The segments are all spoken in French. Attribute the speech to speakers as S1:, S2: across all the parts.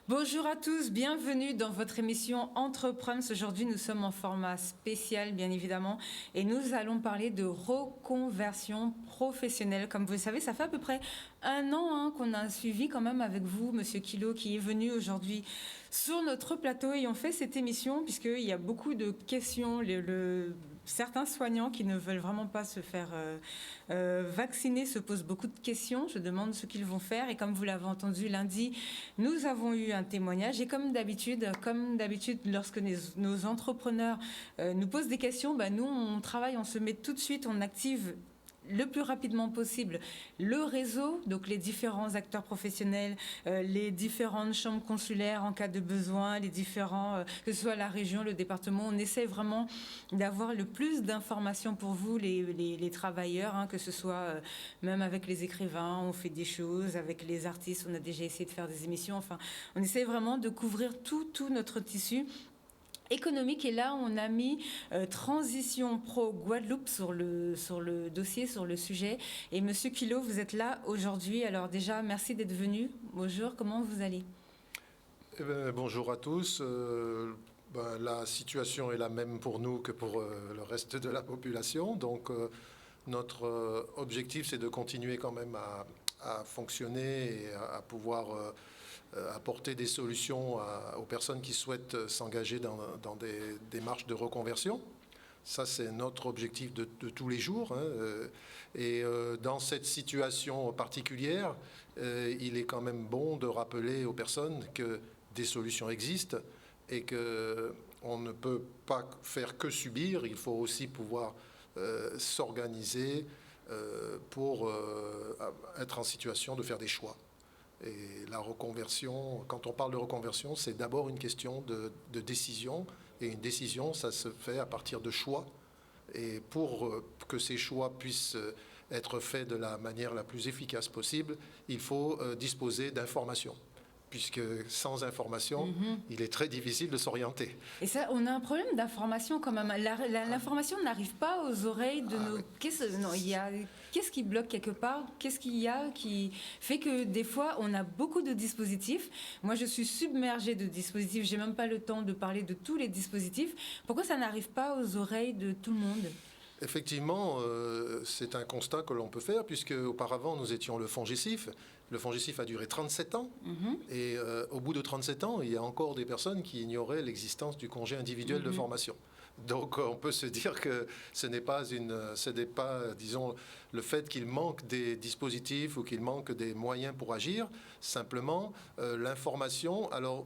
S1: Bonjour à tous, bienvenue dans votre émission Entreprendre. Aujourd'hui, nous sommes en format spécial, bien évidemment, et nous allons parler de reconversion professionnelle. Comme vous le savez, ça fait à peu près un an qu'on a suivi quand même avec vous, Monsieur Kilo, qui est venu aujourd'hui sur notre plateau et on fait cette émission puisqu'il y a beaucoup de questions. Certains soignants qui ne veulent vraiment pas se faire vacciner se posent beaucoup de questions. Je demande ce qu'ils vont faire et comme vous l'avez entendu lundi, nous avons eu un témoignage et comme d'habitude, lorsque nos entrepreneurs nous posent des questions, nous on travaille, on se met tout de suite, on active le plus rapidement possible le réseau, donc les différents acteurs professionnels, les différentes chambres consulaires en cas de besoin, les différents, que ce soit la région, le département, on essaie vraiment d'avoir le plus d'informations pour vous, les travailleurs, que ce soit même avec les écrivains, on fait des choses, avec les artistes, on a déjà essayé de faire des émissions, enfin, on essaie vraiment de couvrir tout notre tissu économique. Et là, on a mis Transition Pro Guadeloupe sur le dossier, sur le sujet. Et Monsieur Kilo, vous êtes là aujourd'hui. Alors déjà, merci d'être venu. Bonjour, comment vous allez ?
S2: Bonjour à tous. La situation est la même pour nous que pour le reste de la population. Donc, notre objectif, c'est de continuer quand même à fonctionner et à pouvoir apporter des solutions aux personnes qui souhaitent s'engager dans des démarches de reconversion. Ça, c'est notre objectif de tous les jours. Et dans cette situation particulière, il est quand même bon de rappeler aux personnes que des solutions existent et qu'on ne peut pas faire que subir. Il faut aussi pouvoir s'organiser pour être en situation de faire des choix. Et la reconversion, quand on parle de reconversion, c'est d'abord une question de décision. Et une décision, ça se fait à partir de choix. Et pour que ces choix puissent être faits de la manière la plus efficace possible, il faut disposer d'informations. Puisque sans information, il est très difficile de s'orienter.
S1: Et ça, on a un problème d'information quand même. L'information n'arrive pas aux oreilles de nos... Qu'est-ce qui bloque quelque part ? Qu'est-ce qu'il y a qui fait que des fois, on a beaucoup de dispositifs. Moi, je suis submergée de dispositifs. J'ai même pas le temps de parler de tous les dispositifs. Pourquoi ça n'arrive pas aux oreilles de tout le monde ?
S2: Effectivement, c'est un constat que l'on peut faire, puisque auparavant, nous étions le FONGECIF. Le FONGECIF a duré 37 ans. Et au bout de 37 ans, il y a encore des personnes qui ignoraient l'existence du congé individuel de formation. Donc, on peut se dire que ce n'est pas, disons, le fait qu'il manque des dispositifs ou qu'il manque des moyens pour agir. Simplement, l'information... Alors,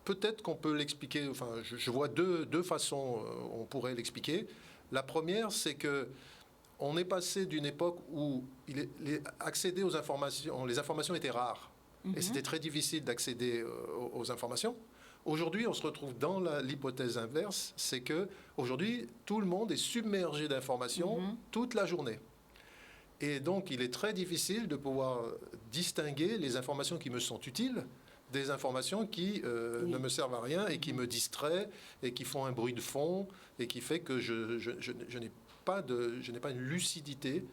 S2: peut-être qu'on peut l'expliquer... Enfin, je vois deux façons on pourrait l'expliquer. La première, c'est que on est passé d'une époque où accéder aux informations, les informations étaient rares. Et c'était très difficile d'accéder aux informations. Aujourd'hui, on se retrouve dans l'hypothèse inverse, c'est que aujourd'hui, tout le monde est submergé d'informations toute la journée. Et donc, il est très difficile de pouvoir distinguer les informations qui me sont utiles des informations qui ne me servent à rien et qui me distraient et qui font un bruit de fond et qui fait que je n'ai pas une lucidité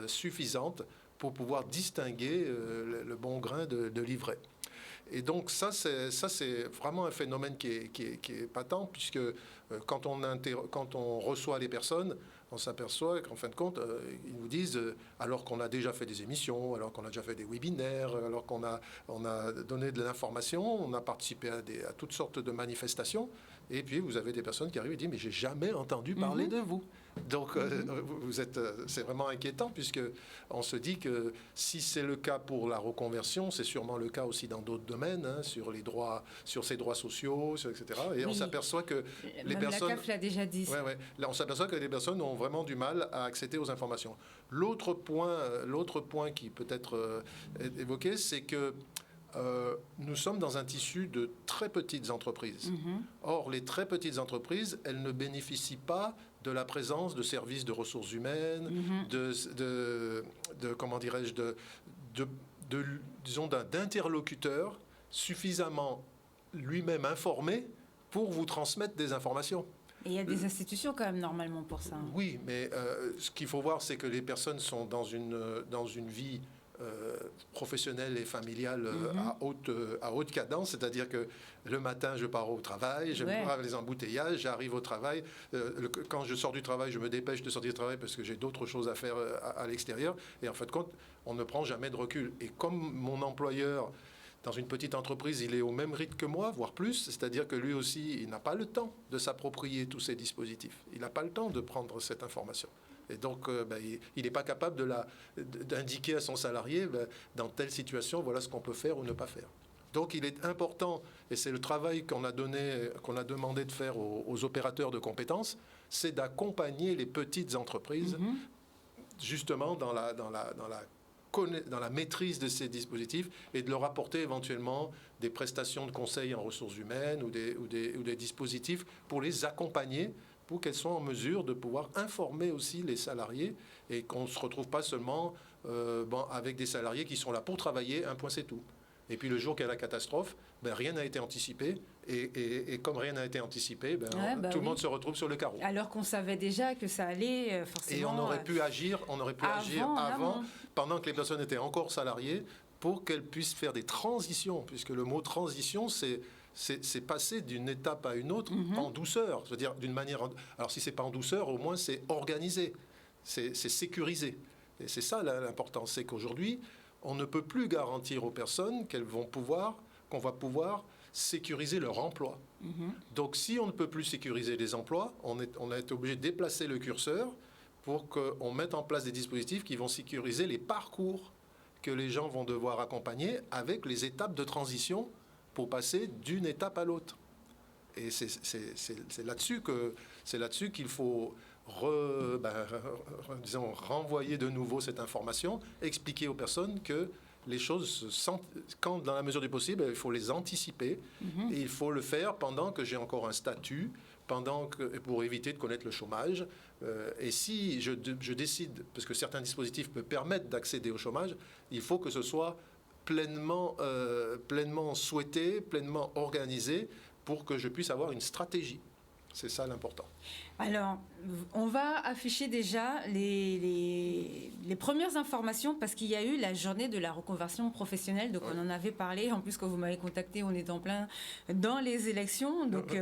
S2: suffisante pour pouvoir distinguer le bon grain de l'ivraie. Et donc ça c'est vraiment un phénomène qui est patent, puisque quand on reçoit les personnes, on s'aperçoit qu'en fin de compte, ils nous disent, alors qu'on a déjà fait des émissions, alors qu'on a déjà fait des webinaires, alors qu'on a donné de l'information, on a participé à toutes sortes de manifestations, et puis vous avez des personnes qui arrivent et disent, mais j'ai jamais entendu parler de vous. Donc c'est vraiment inquiétant, puisque on se dit que si c'est le cas pour la reconversion, c'est sûrement le cas aussi dans d'autres domaines, sur les droits, sur ces droits sociaux, etc. Et on s'aperçoit que les personnes...
S1: La CAF l'a déjà dit.
S2: Là, on s'aperçoit que les personnes ont vraiment du mal à accéder aux informations. L'autre point qui peut être évoqué, c'est que nous sommes dans un tissu de très petites entreprises. Or, les très petites entreprises, elles ne bénéficient pas de la présence de services de ressources humaines, disons, d'interlocuteurs suffisamment lui-même informé pour vous transmettre des informations.
S1: Et il y a des institutions quand même normalement pour ça.
S2: Oui, mais ce qu'il faut voir, c'est que les personnes sont dans une vie professionnelle et familiale à haute cadence, c'est-à-dire que le matin, je pars au travail, je brave les embouteillages, j'arrive au travail. Quand je sors du travail, je me dépêche de sortir du travail parce que j'ai d'autres choses à faire à l'extérieur. Et en fin de compte, on ne prend jamais de recul. Et comme mon employeur, dans une petite entreprise, il est au même rythme que moi, voire plus, c'est-à-dire que lui aussi, il n'a pas le temps de s'approprier tous ces dispositifs. Il n'a pas le temps de prendre cette information. Et donc, il n'est pas capable d'indiquer à son salarié, dans telle situation, voilà ce qu'on peut faire ou ne pas faire. Donc, il est important, et c'est le travail qu'on a demandé de faire aux opérateurs de compétences, c'est d'accompagner les petites entreprises, justement, dans la maîtrise de ces dispositifs et de leur apporter éventuellement des prestations de conseil en ressources humaines ou des dispositifs pour les accompagner, pour qu'elles soient en mesure de pouvoir informer aussi les salariés et qu'on ne se retrouve pas seulement avec des salariés qui sont là pour travailler, un point c'est tout. Et puis le jour qu'il y a la catastrophe, rien n'a été anticipé. Et comme rien n'a été anticipé, tout le monde se retrouve sur le carreau.
S1: Alors qu'on savait déjà que ça allait forcément...
S2: Et on aurait pu agir avant, pendant que les personnes étaient encore salariées, pour qu'elles puissent faire des transitions, puisque le mot transition, c'est passer d'une étape à une autre en douceur. Je veux dire, d'une manière... Alors si c'est pas en douceur, au moins c'est organisé, c'est sécurisé. Et c'est ça l'important, c'est qu'aujourd'hui, on ne peut plus garantir aux personnes qu'on va pouvoir sécuriser leur emploi. Donc si on ne peut plus sécuriser les emplois, on a été obligé de déplacer le curseur pour qu'on mette en place des dispositifs qui vont sécuriser les parcours que les gens vont devoir accompagner avec les étapes de transition pour passer d'une étape à l'autre. Et c'est là-dessus qu'il faut renvoyer de nouveau cette information, expliquer aux personnes que les choses, quand dans la mesure du possible, il faut les anticiper et il faut le faire pendant que j'ai encore un statut, pour éviter de connaître le chômage. Et si je décide, parce que certains dispositifs me permettent d'accéder au chômage, il faut que ce soit pleinement souhaité, pleinement organisé pour que je puisse avoir une stratégie. C'est ça l'important.
S1: Alors, on va afficher déjà les premières informations parce qu'il y a eu la journée de la reconversion professionnelle. Donc, on en avait parlé. En plus, quand vous m'avez contacté, on est en plein dans les élections. Donc,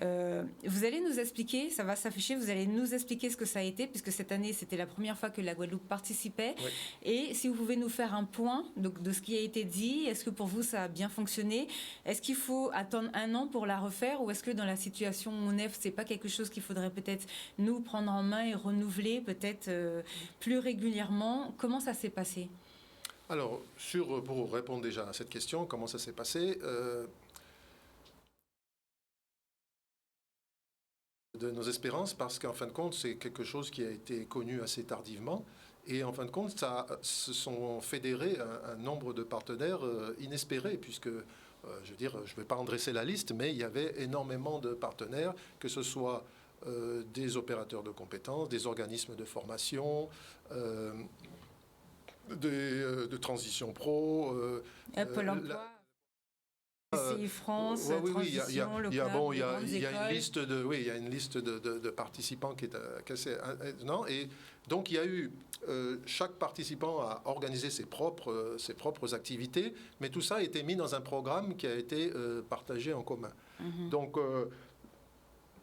S1: vous allez nous expliquer, ça va s'afficher, vous allez nous expliquer ce que ça a été, puisque cette année, c'était la première fois que la Guadeloupe participait. Oui. Et si vous pouvez nous faire un point de ce qui a été dit, est-ce que pour vous, ça a bien fonctionné? Est-ce qu'il faut attendre 1 an pour la refaire ou est-ce que dans la situation où on est, c'est pas quelque chose qu'il faudrait peut-être nous prendre en main et renouveler peut-être plus régulièrement? Comment ça s'est passé?
S2: Alors, pour répondre déjà à cette question, comment ça s'est passé de nos espérances, parce qu'en fin de compte, c'est quelque chose qui a été connu assez tardivement. Et en fin de compte, se sont fédérés un nombre de partenaires inespérés, puisque, je veux dire, je ne vais pas en dresser la liste, mais il y avait énormément de partenaires, que ce soit des opérateurs de compétences, des organismes de formation, de transition pro.
S1: Pôle emploi. France,
S2: oui, il y a une liste de participants qui est assez... Non, et donc il y a eu... chaque participant a organisé ses propres activités, mais tout ça a été mis dans un programme qui a été partagé en commun. Donc,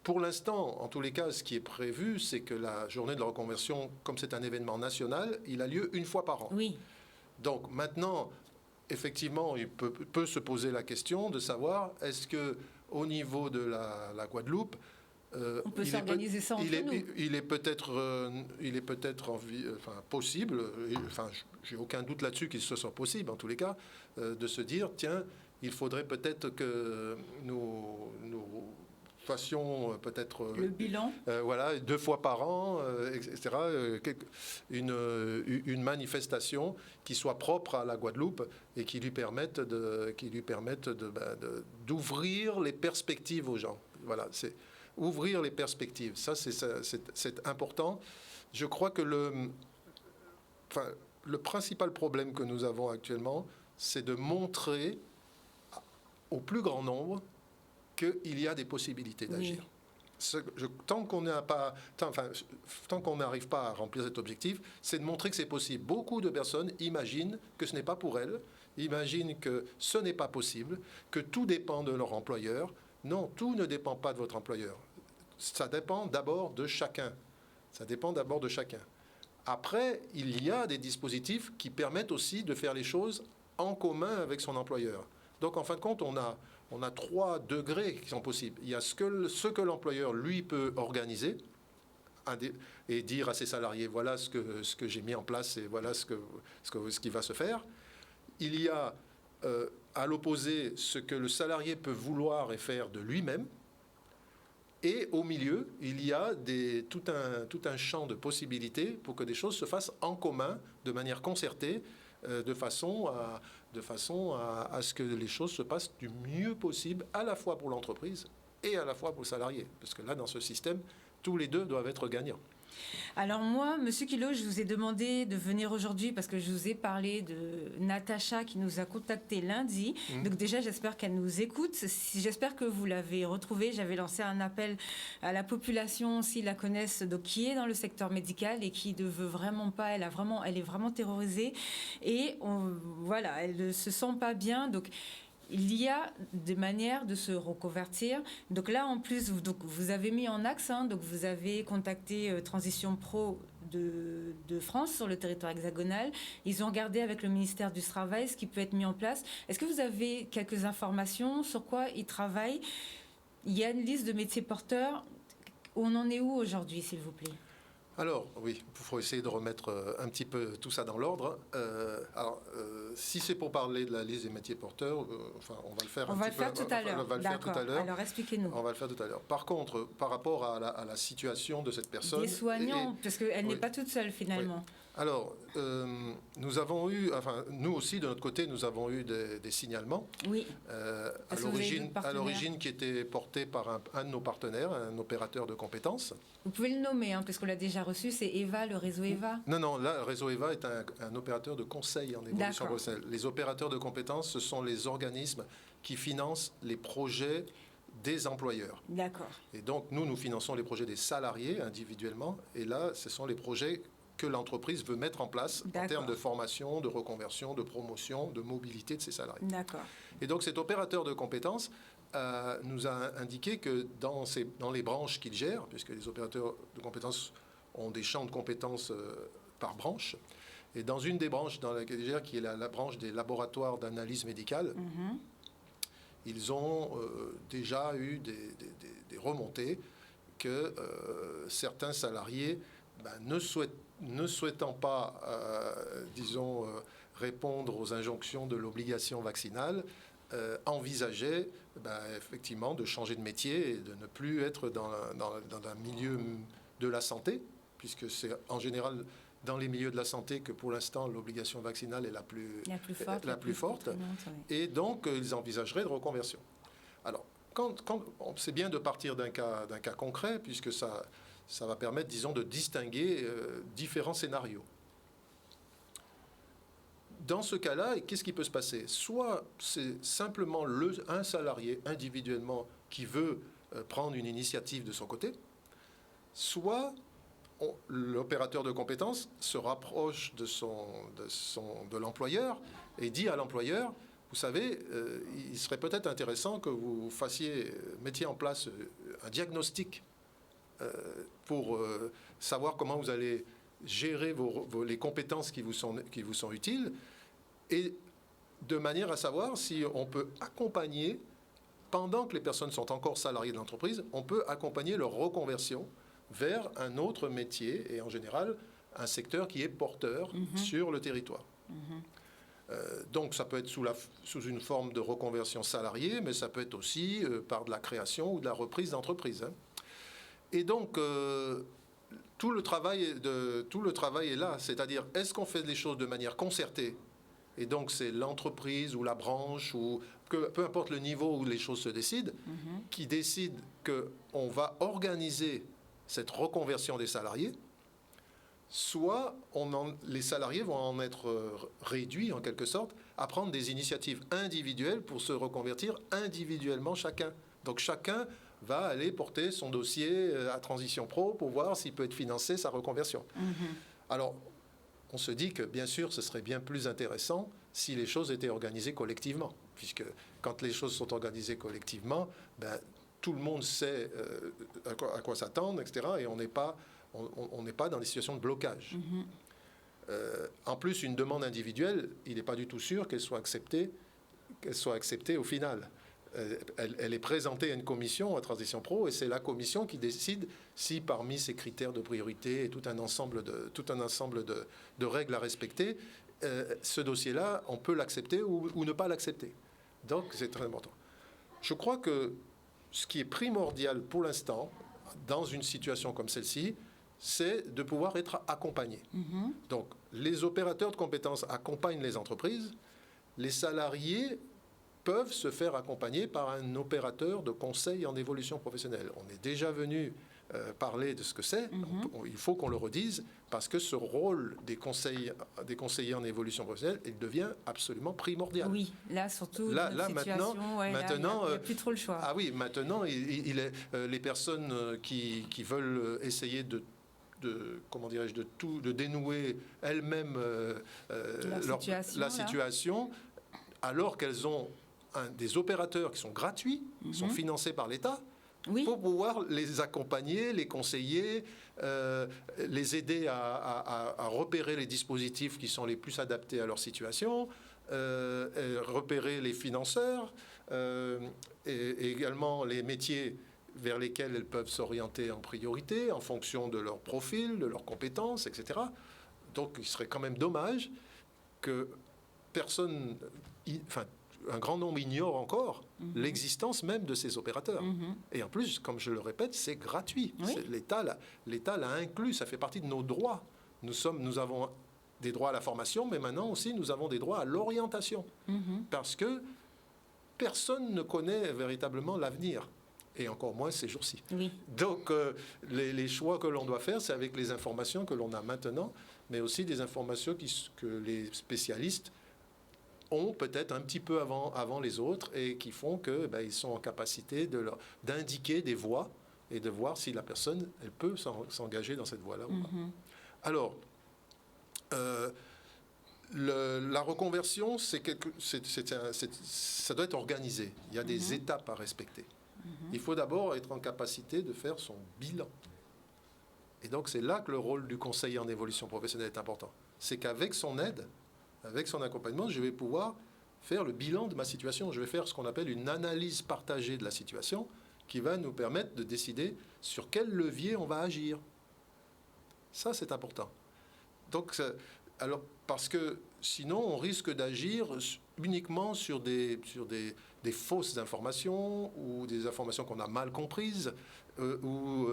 S2: pour l'instant, en tous les cas, ce qui est prévu, c'est que la journée de la reconversion, comme c'est un événement national, il a lieu 1 fois par an.
S1: Oui.
S2: Donc maintenant... Effectivement, il peut se poser la question de savoir est-ce que au niveau de la Guadeloupe,
S1: on peut s'organiser ça entre nous.
S2: Il est peut-être possible. J'ai aucun doute là-dessus qu'il se soit possible, en tous les cas, de se dire tiens, il faudrait peut-être que nous fassions peut-être
S1: le bilan,
S2: 2 fois par an, etc. Une manifestation qui soit propre à la Guadeloupe et qui lui permette d'ouvrir les perspectives aux gens. Voilà, c'est ouvrir les perspectives. Ça, c'est important. Je crois que le principal problème que nous avons actuellement, c'est de montrer au plus grand nombre qu'il y a des possibilités d'agir. Oui. tant qu'on n'arrive pas à remplir cet objectif, c'est de montrer que c'est possible. Beaucoup de personnes imaginent que ce n'est pas pour elles, imaginent que ce n'est pas possible, que tout dépend de leur employeur. Non, tout ne dépend pas de votre employeur. Ça dépend d'abord de chacun. Ça dépend d'abord de chacun. Après, il y a des dispositifs qui permettent aussi de faire les choses en commun avec son employeur. Donc, en fin de compte, on a 3 degrés qui sont possibles. Il y a ce que l'employeur, lui, peut organiser et dire à ses salariés, voilà ce que j'ai mis en place et voilà ce qui va se faire. Il y a, à l'opposé, ce que le salarié peut vouloir et faire de lui-même. Et au milieu, il y a tout un champ de possibilités pour que des choses se fassent en commun, de manière concertée, de façon à ce que les choses se passent du mieux possible, à la fois pour l'entreprise et à la fois pour le salarié. Parce que là, dans ce système, tous les deux doivent être gagnants.
S1: Alors moi, Monsieur Quillot, je vous ai demandé de venir aujourd'hui parce que je vous ai parlé de Natacha qui nous a contacté lundi. Donc déjà, j'espère qu'elle nous écoute. J'espère que vous l'avez retrouvée. J'avais lancé un appel à la population, s'ils la connaissent, donc, qui est dans le secteur médical et qui ne veut vraiment pas. Elle est vraiment terrorisée et voilà, elle ne se sent pas bien. Donc il y a des manières de se reconvertir. Donc là, en plus, vous avez mis en axe, donc vous avez contacté Transition Pro de France sur le territoire hexagonal. Ils ont regardé avec le ministère du Travail ce qui peut être mis en place. Est-ce que vous avez quelques informations sur quoi ils travaillent? Il y a une liste de métiers porteurs. On en est où aujourd'hui, s'il vous plaît?
S2: Alors, oui, il faut essayer de remettre un petit peu tout ça dans l'ordre. Si c'est pour parler de la liste des métiers porteurs, on va le faire
S1: tout à l'heure.
S2: On va le faire tout à l'heure.
S1: Alors, expliquez-nous.
S2: On va le faire tout à l'heure. Par contre, par rapport à la situation de cette personne...
S1: Des soignants, parce qu'elle n'est pas toute seule, finalement.
S2: Oui. Alors, nous avons eu, nous aussi, de notre côté, nous avons eu des signalements.
S1: Oui.
S2: À l'origine, qui étaient portés par un de nos partenaires, un opérateur de compétences.
S1: Vous pouvez le nommer, parce qu'on l'a déjà reçu, c'est EVA, le réseau EVA.
S2: Non, là, le réseau EVA est un opérateur de conseil en évolution professionnelle. Les opérateurs de compétences, ce sont les organismes qui financent les projets des employeurs.
S1: D'accord.
S2: Et donc, nous finançons les projets des salariés individuellement. Et là, ce sont les projets que l'entreprise veut mettre en place en termes de formation, de reconversion, de promotion, de mobilité de ses salariés.
S1: D'accord.
S2: Et donc cet opérateur de compétences nous a indiqué que dans les branches qu'il gère, puisque les opérateurs de compétences ont des champs de compétences par branche, et dans une des branches dans laquelle il gère, qui est la branche des laboratoires d'analyse médicale, ils ont déjà eu des remontées que certains salariés ne souhaitant pas, répondre aux injonctions de l'obligation vaccinale, envisageaient effectivement de changer de métier et de ne plus être dans un milieu de la santé, puisque c'est en général dans les milieux de la santé que pour l'instant l'obligation vaccinale est la plus forte. Et donc ils envisageraient de reconversion. Alors, c'est bien de partir d'un cas concret, puisque ça va permettre, disons, de distinguer différents scénarios. Dans ce cas-là, qu'est-ce qui peut se passer? Soit c'est simplement un salarié individuellement qui veut prendre une initiative de son côté, soit l'opérateur de compétences se rapproche de l'employeur et dit à l'employeur, vous savez, il serait peut-être intéressant que vous mettiez en place un diagnostic pour savoir comment vous allez gérer les compétences qui vous sont utiles, et de manière à savoir si on peut accompagner, pendant que les personnes sont encore salariées de l'entreprise, on peut accompagner leur reconversion vers un autre métier, et en général un secteur qui est porteur sur le territoire. Donc ça peut être sous une forme de reconversion salariée, mais ça peut être aussi par de la création ou de la reprise d'entreprise. Et donc, tout le travail est là, c'est-à-dire, est-ce qu'on fait les choses de manière concertée? Et donc, c'est l'entreprise ou la branche, ou peu importe le niveau où les choses se décident, qui décide qu'on va organiser cette reconversion des salariés, soit les salariés vont en être réduits, en quelque sorte, à prendre des initiatives individuelles pour se reconvertir individuellement chacun. Donc, chacun va aller porter son dossier à Transition Pro pour voir s'il peut être financé sa reconversion. Alors, on se dit que, bien sûr, ce serait bien plus intéressant si les choses étaient organisées collectivement, puisque quand les choses sont organisées collectivement, tout le monde sait à quoi s'attendre, etc., et on n'est pas dans des situations de blocage. En plus, une demande individuelle, il n'est pas du tout sûr qu'elle soit acceptée au final. Elle est présentée à une commission, à Transition Pro, et c'est la commission qui décide si, parmi ces critères de priorité et tout un ensemble de règles à respecter, ce dossier-là, on peut l'accepter ou ne pas l'accepter. Donc, c'est très important. Je crois que ce qui est primordial pour l'instant, dans une situation comme celle-ci, c'est de pouvoir être accompagné. Donc, les opérateurs de compétences accompagnent les entreprises, les salariés peuvent se faire accompagner par un opérateur de conseil en évolution professionnelle. On est déjà venu parler de ce que c'est. Il faut qu'on le redise parce que ce rôle des conseillers en évolution professionnelle, il devient absolument primordial.
S1: Oui, là surtout
S2: là
S1: situation,
S2: maintenant,
S1: il n'y a plus trop le choix.
S2: Ah oui, maintenant, les personnes qui veulent essayer de dénouer elles-mêmes la situation, alors qu'elles ont des opérateurs qui sont gratuits, qui sont financés par l'État, pour pouvoir les accompagner, les conseiller, les aider à repérer les dispositifs qui sont les plus adaptés à leur situation, repérer les financeurs, et également les métiers vers lesquels elles peuvent s'orienter en priorité, en fonction de leur profil, de leurs compétences, etc. Donc, il serait quand même dommage que un grand nombre ignore encore l'existence même de ces opérateurs. Et en plus, comme je le répète, c'est gratuit. L'État l'a inclus, ça fait partie de nos droits. Nous avons des droits à la formation, mais maintenant aussi, nous avons des droits à l'orientation. Parce que personne ne connaît véritablement l'avenir. Et encore moins ces jours-ci. Donc, les choix que l'on doit faire, c'est avec les informations que l'on a maintenant, mais aussi des informations que les spécialistes ont peut-être un petit peu avant les autres et qui font qu'ils sont en capacité d'indiquer des voies et de voir si la personne elle peut s'engager dans cette voie-là ou pas. Alors, la reconversion, ça doit être organisé. Il y a des étapes à respecter. Il faut d'abord être en capacité de faire son bilan. Et donc, c'est là que le rôle du conseiller en évolution professionnelle est important. C'est qu'avec son aide, avec son accompagnement, je vais pouvoir faire le bilan de ma situation. Je vais faire ce qu'on appelle une analyse partagée de la situation qui va nous permettre de décider sur quel levier on va agir. Ça, c'est important. Donc, alors, parce que sinon, on risque d'agir uniquement sur des fausses informations ou des informations qu'on a mal comprises ou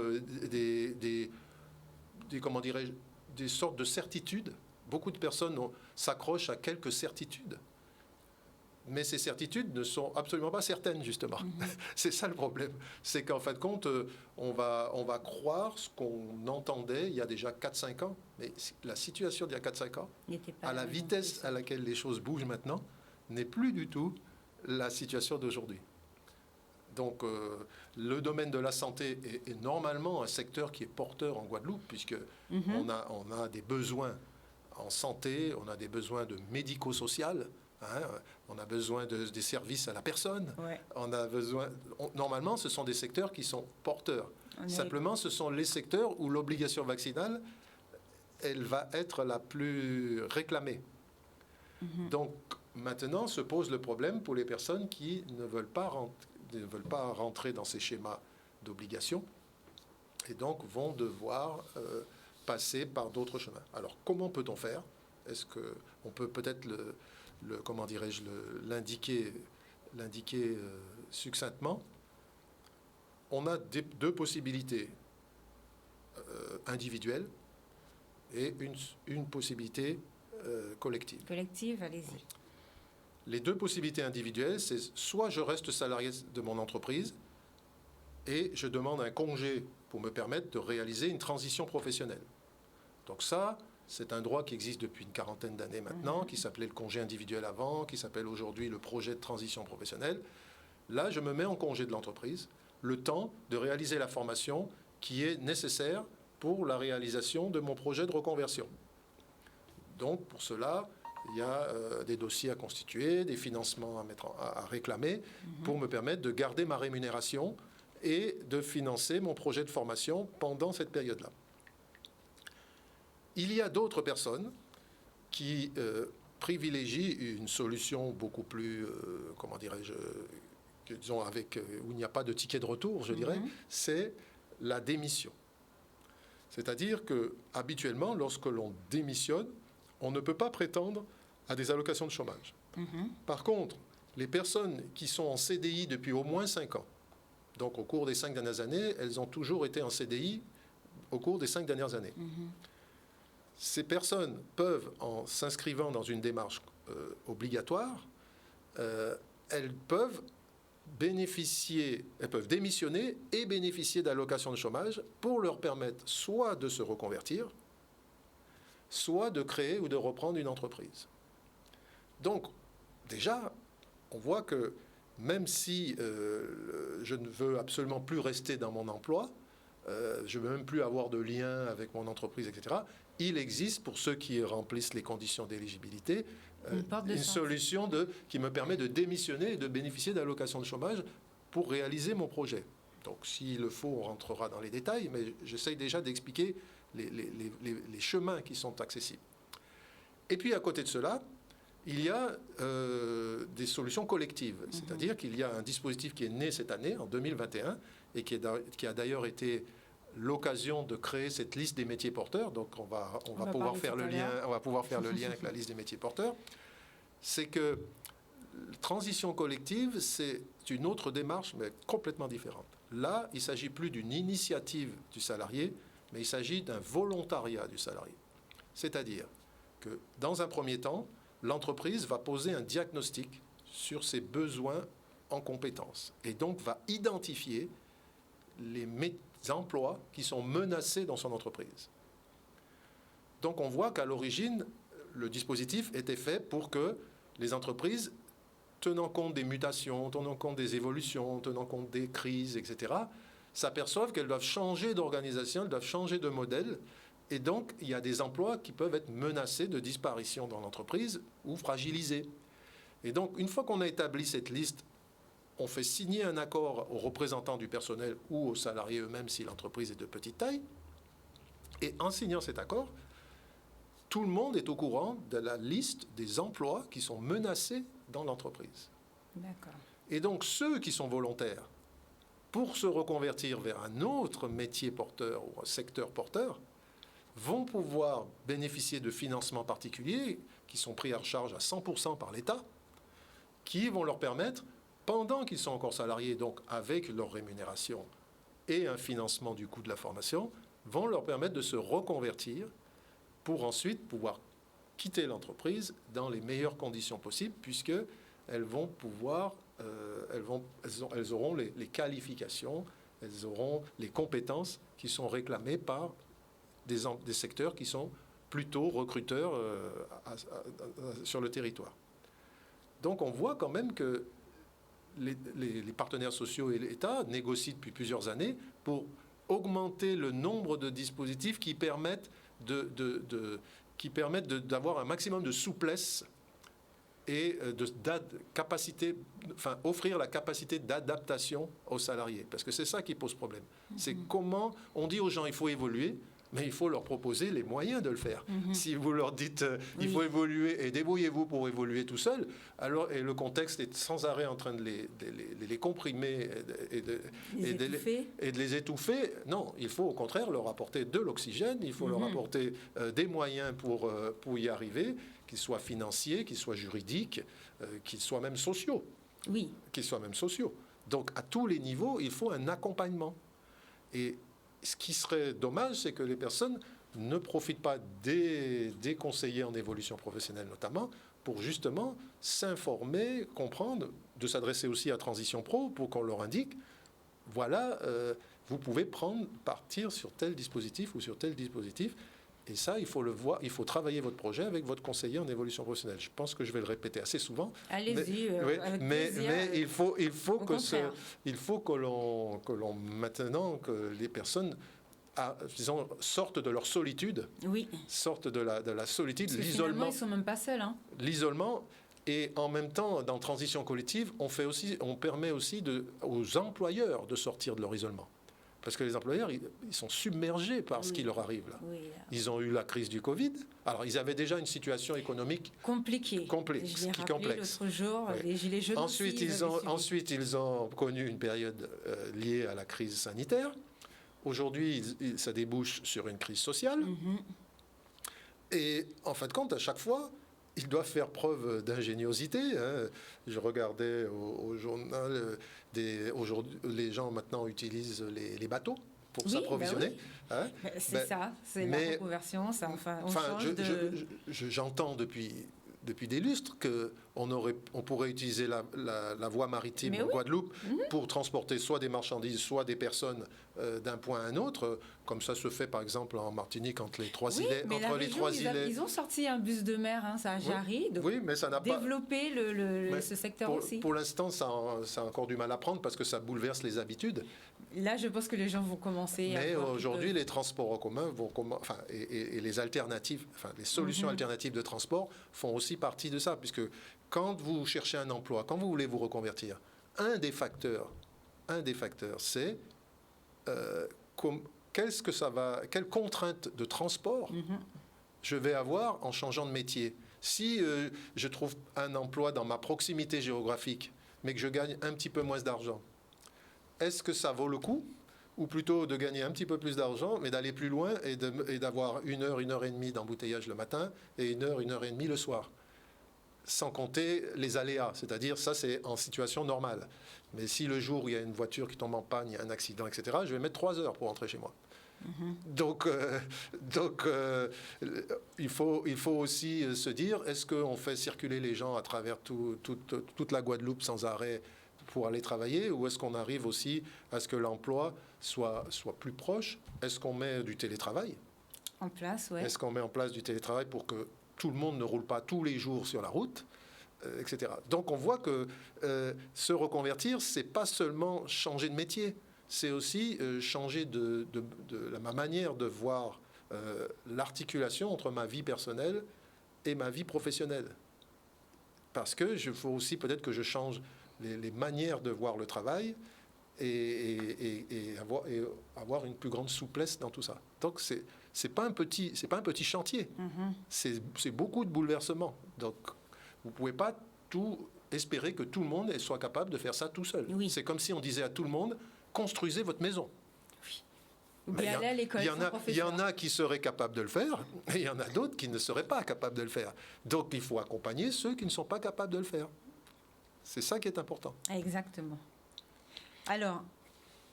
S2: comment dirais-je, des sortes de certitudes. Beaucoup de personnes s'accrochent à quelques certitudes. Mais ces certitudes ne sont absolument pas certaines, justement. C'est ça le problème. C'est qu'en fin de compte, on va croire ce qu'on entendait il y a déjà 4-5 ans. Mais la situation d'il y a 4-5 ans, à la vitesse à laquelle les choses bougent maintenant, n'est plus du tout la situation d'aujourd'hui. Donc, le domaine de la santé est normalement un secteur qui est porteur en Guadeloupe, puisqu'on a des besoins en santé, on a des besoins de médico-social, on a besoin des services à la personne. Normalement, ce sont des secteurs qui sont porteurs. Simplement, ce sont les secteurs où l'obligation vaccinale, elle va être la plus réclamée. Donc, maintenant, se pose le problème pour les personnes qui ne veulent pas rentrer dans ces schémas d'obligation et donc vont devoir passer par d'autres chemins. Alors, comment peut-on faire? Est-ce qu'on peut peut-être l'indiquer succinctement? On a deux possibilités individuelles et une possibilité collective.
S1: Collective, allez-y.
S2: Les deux possibilités individuelles, c'est soit je reste salarié de mon entreprise et je demande un congé pour me permettre de réaliser une transition professionnelle. Donc ça, c'est un droit qui existe depuis une quarantaine d'années maintenant, qui s'appelait le congé individuel avant, qui s'appelle aujourd'hui le projet de transition professionnelle. Là, je me mets en congé de l'entreprise le temps de réaliser la formation qui est nécessaire pour la réalisation de mon projet de reconversion. Donc, pour cela, il y a des dossiers à constituer, des financements à réclamer pour me permettre de garder ma rémunération et de financer mon projet de formation pendant cette période-là. Il y a d'autres personnes qui privilégient une solution beaucoup plus, comment dirais-je, disons où il n'y a pas de ticket de retour, je dirais, c'est la démission. C'est-à-dire que habituellement, lorsque l'on démissionne, on ne peut pas prétendre à des allocations de chômage. Par contre, les personnes qui sont en CDI depuis au moins 5 ans, donc au cours des 5 dernières années, elles ont toujours été en CDI au cours des 5 dernières années. Ces personnes peuvent, en s'inscrivant dans une démarche obligatoire, elles peuvent démissionner et bénéficier d'allocations de chômage pour leur permettre soit de se reconvertir, soit de créer ou de reprendre une entreprise. Donc, déjà, on voit que même si je ne veux absolument plus rester dans mon emploi, je ne veux même plus avoir de lien avec mon entreprise, etc., il existe, pour ceux qui remplissent les conditions d'éligibilité, une solution qui me permet de démissionner et de bénéficier d'allocations de chômage pour réaliser mon projet. Donc, s'il le faut, on rentrera dans les détails, mais j'essaye déjà d'expliquer les chemins qui sont accessibles. Et puis, à côté de cela, il y a des solutions collectives. C'est-à-dire qu'il y a un dispositif qui est né cette année, en 2021, et qui a d'ailleurs été l'occasion de créer cette liste des métiers porteurs. Donc, on va pouvoir faire le lien avec la liste des métiers porteurs. C'est que transition collective, c'est une autre démarche, mais complètement différente. Là, il ne s'agit plus d'une initiative du salarié, mais il s'agit d'un volontariat du salarié. C'est-à-dire que, dans un premier temps, l'entreprise va poser un diagnostic sur ses besoins en compétences et donc va identifier les emplois qui sont menacés dans son entreprise. Donc on voit qu'à l'origine, le dispositif était fait pour que les entreprises, tenant compte des mutations, tenant compte des évolutions, tenant compte des crises, etc., s'aperçoivent qu'elles doivent changer d'organisation, elles doivent changer de modèle. Et donc, il y a des emplois qui peuvent être menacés de disparition dans l'entreprise ou fragilisés. Et donc, une fois qu'on a établi cette liste, on fait signer un accord aux représentants du personnel ou aux salariés eux-mêmes si l'entreprise est de petite taille. Et en signant cet accord, tout le monde est au courant de la liste des emplois qui sont menacés dans l'entreprise.
S1: D'accord.
S2: Et donc, ceux qui sont volontaires pour se reconvertir vers un autre métier porteur ou un secteur porteur vont pouvoir bénéficier de financements particuliers qui sont pris en charge à 100% par l'État, qui vont leur permettre, pendant qu'ils sont encore salariés, donc avec leur rémunération et un financement du coût de la formation, vont leur permettre de se reconvertir pour ensuite pouvoir quitter l'entreprise dans les meilleures conditions possibles, puisqu'elles vont pouvoir, elles auront les qualifications, elles auront les compétences qui sont réclamées par des secteurs qui sont plutôt recruteurs sur le territoire. Donc on voit quand même que les partenaires sociaux et l'État négocient depuis plusieurs années pour augmenter le nombre de dispositifs qui permettent d'avoir un maximum de souplesse et offrir la capacité d'adaptation aux salariés. Parce que c'est ça qui pose problème. C'est comment on dit aux gens il faut évoluer, mais il faut leur proposer les moyens de le faire. Si vous leur dites il faut évoluer et débrouillez-vous pour évoluer tout seul, alors, et le contexte est sans arrêt en train de les comprimer et de les étouffer, non, il faut au contraire leur apporter de l'oxygène, il faut leur apporter des moyens pour y arriver, qu'ils soient financiers, qu'ils soient juridiques, qu'ils soient même sociaux.
S1: Oui.
S2: Qu'ils soient même sociaux. Donc à tous les niveaux, il faut un accompagnement. Et ce qui serait dommage, c'est que les personnes ne profitent pas des conseillers en évolution professionnelle notamment pour justement s'informer, comprendre, de s'adresser aussi à Transition Pro pour qu'on leur indique, voilà, vous pouvez partir sur tel dispositif ou sur tel dispositif Et ça, il faut le voir, il faut travailler votre projet avec votre conseiller en évolution professionnelle. Je pense que je vais le répéter assez souvent.
S1: Allez-y, avec
S2: mais
S1: plaisir.
S2: Il faut que l'on maintenant que les personnes disons, sortent de leur solitude, sortent de la solitude,
S1: parce que
S2: l'isolement.
S1: Ils ne sont même pas seuls. Hein.
S2: L'isolement, et en même temps, dans transition collective, on permet aussi aux employeurs de sortir de leur isolement. Parce que les employeurs, ils sont submergés par ce qui leur arrive là.
S1: Oui.
S2: Ils ont eu la crise du Covid. Alors, ils avaient déjà une situation économique
S1: complexe. L'autre jour, les gilets jaunes.
S2: Ensuite, ils ont connu une période liée à la crise sanitaire. Aujourd'hui, ça débouche sur une crise sociale. Et en fin de compte, à chaque fois, ils doivent faire preuve d'ingéniosité. Hein. Je regardais au journal, aujourd'hui, les gens maintenant utilisent les bateaux pour s'approvisionner.
S1: Hein. C'est la reconversion.
S2: J'entends depuis des lustres qu'on pourrait utiliser la voie maritime en Guadeloupe pour transporter soit des marchandises, soit des personnes d'un point à un autre, comme ça se fait par exemple en Martinique entre les trois îlets.
S1: Ils ont sorti un bus de mer, ça à Jarry,
S2: mais ça n'a
S1: développer ce secteur aussi.
S2: Pour l'instant, ça a encore du mal à prendre parce que ça bouleverse les habitudes.
S1: Là, je pense que les gens vont commencer.
S2: Mais aujourd'hui, les transports en commun et les alternatives, les solutions alternatives de transport font aussi partie de ça, puisque quand vous cherchez un emploi, quand vous voulez vous reconvertir, un des facteurs, c'est quelle contrainte de transport je vais avoir en changeant de métier. Si je trouve un emploi dans ma proximité géographique, mais que je gagne un petit peu moins d'argent, est-ce que ça vaut le coup? Ou plutôt de gagner un petit peu plus d'argent, mais d'aller plus loin et d'avoir 1 heure et demie d'embouteillage le matin et 1 heure et demie le soir. Sans compter les aléas, c'est-à-dire ça c'est en situation normale. Mais si le jour où il y a une voiture qui tombe en panne, il y a un accident, etc., je vais mettre 3 heures pour rentrer chez moi. Donc, il faut aussi se dire, est-ce qu'on fait circuler les gens à travers toute la Guadeloupe sans arrêt pour aller travailler, ou est-ce qu'on arrive aussi à ce que l'emploi soit plus proche? Est-ce qu'on met du télétravail
S1: en place?
S2: Est-ce qu'on met en place du télétravail pour que tout le monde ne roule pas tous les jours sur la route, etc. Donc on voit que se reconvertir, c'est pas seulement changer de métier, c'est aussi changer ma manière de voir l'articulation entre ma vie personnelle et ma vie professionnelle. Parce que il faut aussi peut-être que je change les manières de voir le travail et avoir une plus grande souplesse dans tout ça. Donc c'est pas un petit chantier. C'est beaucoup de bouleversements. Donc vous pouvez pas tout espérer que tout le monde soit capable de faire ça tout seul. C'est comme si on disait à tout le monde, construisez votre maison.
S1: Il
S2: y en a qui seraient capables de le faire, et il y en a d'autres qui ne seraient pas capables de le faire. Donc il faut accompagner ceux qui ne sont pas capables de le faire. C'est ça qui est important.
S1: Exactement. Alors,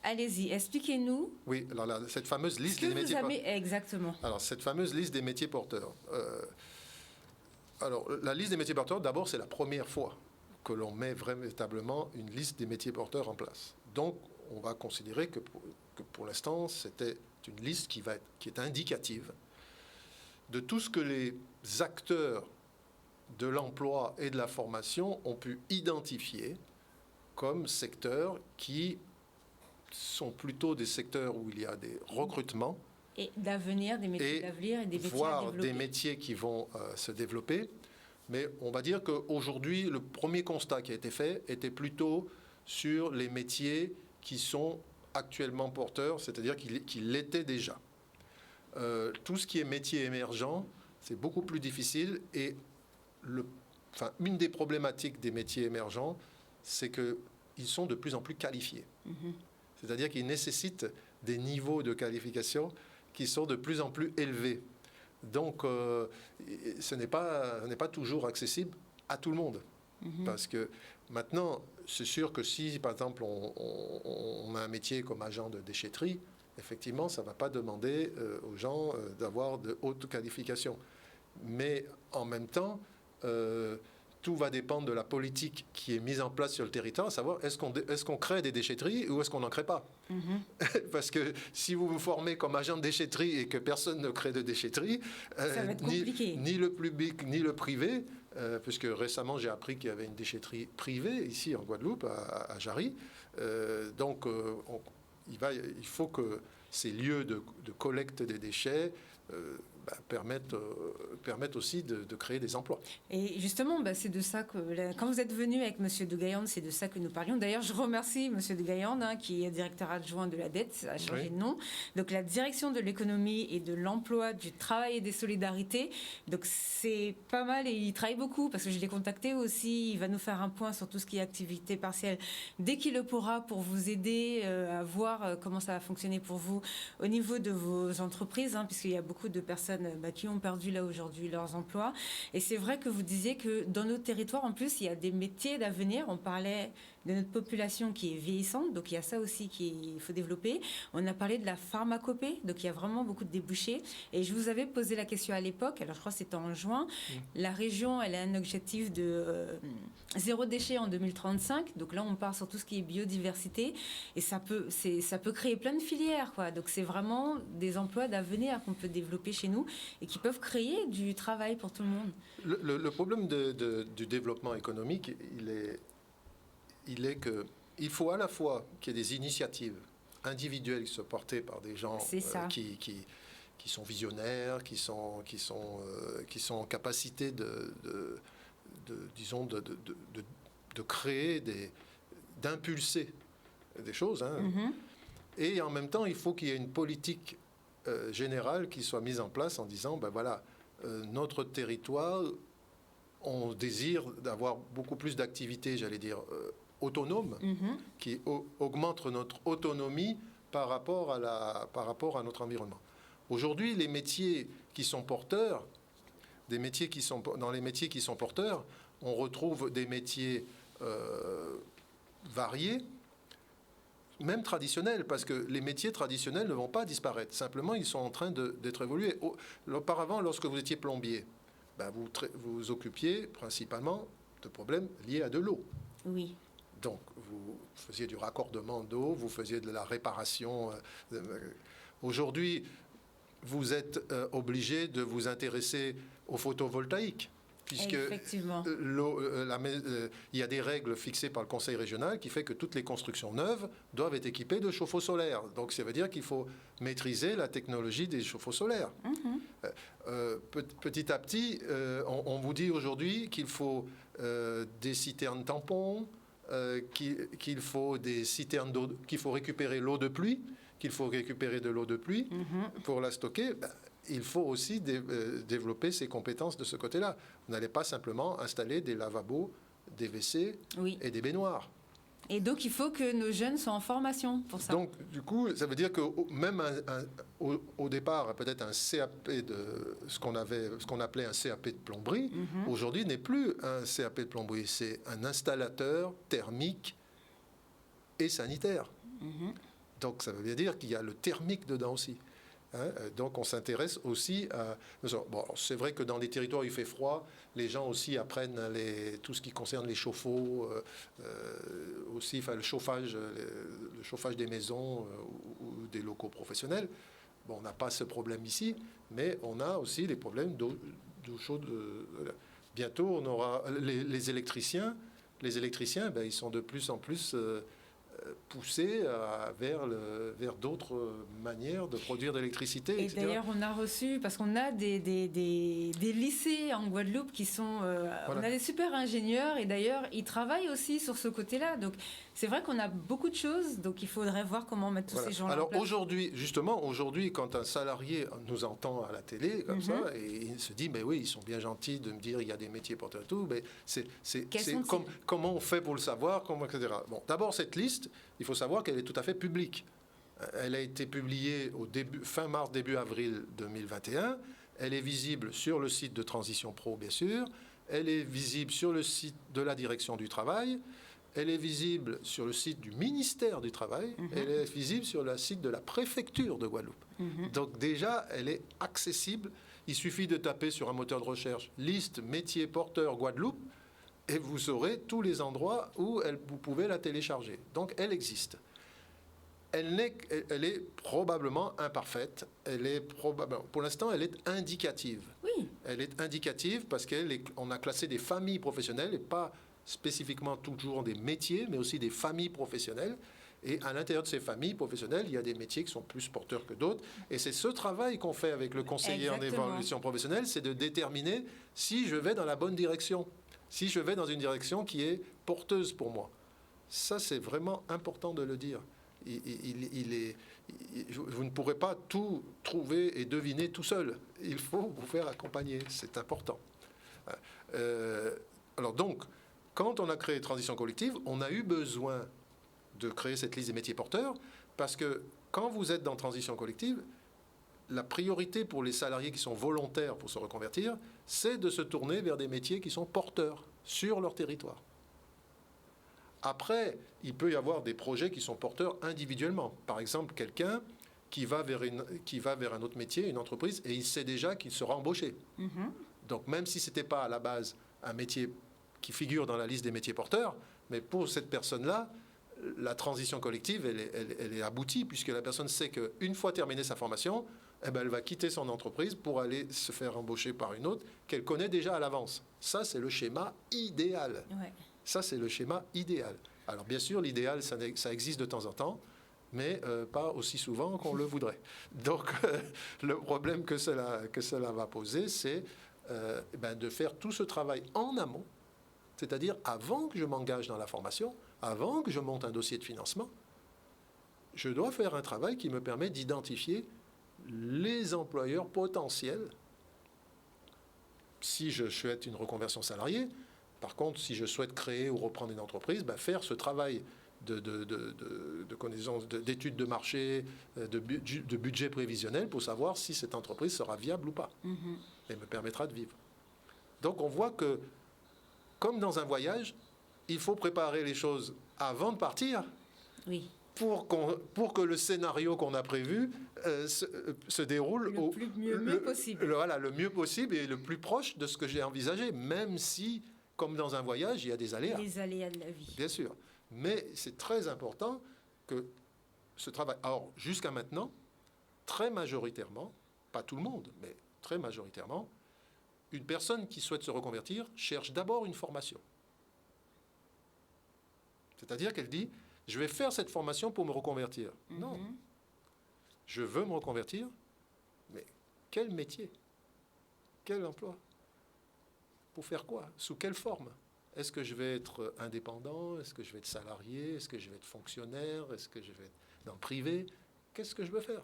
S1: allez-y, expliquez-nous.
S2: Oui, alors cette fameuse liste des métiers porteurs.
S1: Exactement.
S2: Alors, cette fameuse liste des métiers porteurs. Alors, la liste des métiers porteurs, d'abord, c'est la première fois que l'on met véritablement une liste des métiers porteurs en place. Donc, on va considérer que pour l'instant, c'était une liste qui est indicative de tout ce que les acteurs de l'emploi et de la formation ont pu identifier comme secteurs qui sont plutôt des secteurs où il y a des recrutements
S1: et d'avenir, des métiers d'avenir et des métiers à développer.
S2: Des métiers qui vont se développer. Mais on va dire qu'aujourd'hui, le premier constat qui a été fait était plutôt sur les métiers qui sont actuellement porteurs, c'est-à-dire qu'ils l'étaient déjà. Tout ce qui est métier émergent, c'est beaucoup plus difficile et une des problématiques des métiers émergents, c'est qu'ils sont de plus en plus qualifiés. C'est-à-dire qu'ils nécessitent des niveaux de qualification qui sont de plus en plus élevés. Donc, ce n'est pas toujours accessible à tout le monde. Parce que maintenant, c'est sûr que si, par exemple, on a un métier comme agent de déchetterie, effectivement, ça ne va pas demander aux gens d'avoir de hautes qualifications. Mais en même temps, tout va dépendre de la politique qui est mise en place sur le territoire, à savoir est-ce qu'on crée des déchetteries ou est-ce qu'on n'en crée pas. Parce que si vous vous formez comme agent de déchetterie et que personne ne crée de déchetterie, ni le public ni le privé, puisque récemment j'ai appris qu'il y avait une déchetterie privée ici en Guadeloupe, à Jarry, donc il faut que ces lieux de collecte des déchets permettent aussi de créer des emplois.
S1: Et justement, c'est de ça que, quand vous êtes venu avec M. de Gaillande, c'est de ça que nous parlions. D'ailleurs, je remercie M. de Gaillande, qui est directeur adjoint de la dette, a changé de nom. Donc, la direction de l'économie et de l'emploi, du travail et des solidarités. Donc, c'est pas mal et il travaille beaucoup parce que je l'ai contacté aussi. Il va nous faire un point sur tout ce qui est activité partielle dès qu'il le pourra pour vous aider à voir comment ça va fonctionner pour vous au niveau de vos entreprises, puisqu'il y a beaucoup de personnes qui ont perdu là aujourd'hui leurs emplois. Et c'est vrai que vous disiez que dans nos territoires, en plus, il y a des métiers d'avenir. On parlait de notre population qui est vieillissante, donc il y a ça aussi qu'il faut développer. On a parlé de la pharmacopée, donc il y a vraiment beaucoup de débouchés. Et je vous avais posé la question à l'époque, alors je crois que c'était en juin. La région, elle a un objectif de zéro déchet en 2035. Donc là, on part sur tout ce qui est biodiversité. Et ça peut créer plein de filières, quoi. Donc c'est vraiment des emplois d'avenir qu'on peut développer chez nous et qui peuvent créer du travail pour tout le monde.
S2: Le problème du développement économique, il est qu'il faut à la fois qu'il y ait des initiatives individuelles qui soient portées par des gens qui sont visionnaires, qui sont en capacité de créer, d'impulser des choses. Et en même temps, il faut qu'il y ait une politique générale qui soit mise en place en disant, notre territoire, on désire d'avoir beaucoup plus d'activités, j'allais dire, autonomes, qui augmentent notre autonomie par rapport à notre environnement. Aujourd'hui, les métiers qui sont porteurs, dans les métiers qui sont porteurs, on retrouve des métiers variés, même traditionnels, parce que les métiers traditionnels ne vont pas disparaître. Simplement, ils sont en train d'être évolués. Auparavant, lorsque vous étiez plombier, vous vous occupiez principalement de problèmes liés à de l'eau.
S1: Oui.
S2: Donc, vous faisiez du raccordement d'eau, vous faisiez de la réparation. Aujourd'hui, vous êtes obligé de vous intéresser au photovoltaïque, puisque il y a des règles fixées par le Conseil régional qui fait que toutes les constructions neuves doivent être équipées de chauffe-eau solaire. Donc, ça veut dire qu'il faut maîtriser la technologie des chauffe-eau solaires. Petit à petit, on vous dit aujourd'hui qu'il faut des citernes tampons, qu'il faut des citernes d'eau, qu'il faut récupérer l'eau de pluie, qu'il faut récupérer de l'eau de pluie pour la stocker. Il faut aussi développer ses compétences de ce côté-là. Vous n'allez pas simplement installer des lavabos, des WC et des baignoires.
S1: Et donc, il faut que nos jeunes soient en formation pour ça.
S2: Donc, du coup, ça veut dire que même au départ, peut-être un CAP ce qu'on appelait un CAP de plomberie, aujourd'hui n'est plus un CAP de plomberie. C'est un installateur thermique et sanitaire. Donc, ça veut dire qu'il y a le thermique dedans aussi. Donc, on s'intéresse aussi à... Bon, c'est vrai que dans les territoires où il fait froid, les gens aussi apprennent tout ce qui concerne les chauffe-eau, aussi, le chauffage des maisons ou des locaux professionnels. Bon, on n'a pas ce problème ici, mais on a aussi les problèmes d'eau chaude. Bientôt, on aura les électriciens. Les électriciens, ils sont de plus en plus... poussés vers d'autres manières de produire de l'électricité,
S1: et
S2: etc.
S1: D'ailleurs, on a reçu, parce qu'on a des lycées en Guadeloupe qui sont... On a des super ingénieurs, et d'ailleurs, ils travaillent aussi sur ce côté-là. Donc, c'est vrai qu'on a beaucoup de choses, donc il faudrait voir comment mettre tous ces gens-là
S2: en place. Alors, aujourd'hui, quand un salarié nous entend à la télé, comme ça, et il se dit, oui, ils sont bien gentils de me dire il y a des métiers porteurs et tout, mais comment on fait pour le savoir, etc. Bon, d'abord, cette liste, il faut savoir qu'elle est tout à fait publique. Elle a été publiée fin mars, début avril 2021. Elle est visible sur le site de Transition Pro, bien sûr. Elle est visible sur le site de la Direction du Travail. Elle est visible sur le site du ministère du Travail. Elle est visible sur le site de la préfecture de Guadeloupe. Donc déjà, elle est accessible. Il suffit de taper sur un moteur de recherche « Liste métiers porteurs Guadeloupe ». et vous saurez tous les endroits où vous pouvez la télécharger. Donc, elle existe. Elle est probablement imparfaite. Pour l'instant, elle est indicative.
S1: Oui.
S2: Elle est indicative parce qu'on a classé des familles professionnelles et pas spécifiquement toujours des métiers, mais aussi des familles professionnelles. Et à l'intérieur de ces familles professionnelles, il y a des métiers qui sont plus porteurs que d'autres. Et c'est ce travail qu'on fait avec le conseiller en évolution professionnelle, c'est de déterminer si je vais dans la bonne direction, si je vais dans une direction qui est porteuse pour moi. Ça, c'est vraiment important de le dire. Vous ne pourrez pas tout trouver et deviner tout seul. Il faut vous faire accompagner. C'est important. Alors donc, quand on a créé Transition Collective, on a eu besoin de créer cette liste des métiers porteurs parce que quand vous êtes dans Transition Collective, la priorité pour les salariés qui sont volontaires pour se reconvertir, c'est de se tourner vers des métiers qui sont porteurs sur leur territoire. Après, il peut y avoir des projets qui sont porteurs individuellement. Par exemple, quelqu'un qui va vers un autre métier, une entreprise, et il sait déjà qu'il sera embauché. Donc, même si ce n'était pas à la base un métier qui figure dans la liste des métiers porteurs, mais pour cette personne-là, la transition collective, elle est aboutie, puisque la personne sait qu'une fois terminée sa formation, eh ben, elle va quitter son entreprise pour aller se faire embaucher par une autre qu'elle connaît déjà à l'avance. Ça, c'est le schéma idéal.
S1: Ouais.
S2: Ça, c'est le schéma idéal. Alors, bien sûr, l'idéal, ça existe de temps en temps, mais pas aussi souvent qu'on le voudrait. Donc, le problème que cela va poser, c'est de faire tout ce travail en amont, c'est-à-dire avant que je m'engage dans la formation, avant que je monte un dossier de financement, je dois faire un travail qui me permet d'identifier les employeurs potentiels. Si je souhaite une reconversion salariée, par contre, si je souhaite créer ou reprendre une entreprise, faire ce travail de connaissance, d'études de marché, de budget prévisionnel pour savoir si cette entreprise sera viable ou pas et me permettra de vivre. Donc on voit que, comme dans un voyage, il faut préparer les choses avant de partir pour que le scénario qu'on a prévu se déroule
S1: le mieux possible.
S2: Le mieux possible et le plus proche de ce que j'ai envisagé, même si, comme dans un voyage, il y a des aléas.
S1: Les aléas de la vie.
S2: Bien sûr. Mais c'est très important que ce travail... Alors, jusqu'à maintenant, très majoritairement, pas tout le monde, mais très majoritairement, une personne qui souhaite se reconvertir cherche d'abord une formation. C'est-à-dire qu'elle dit, je vais faire cette formation pour me reconvertir. Non. Je veux me reconvertir, mais quel métier? Quel emploi? Pour faire quoi? Sous quelle forme? Est-ce que je vais être indépendant? Est-ce que je vais être salarié? Est-ce que je vais être fonctionnaire? Est-ce que je vais être dans le privé? Qu'est-ce que je veux faire?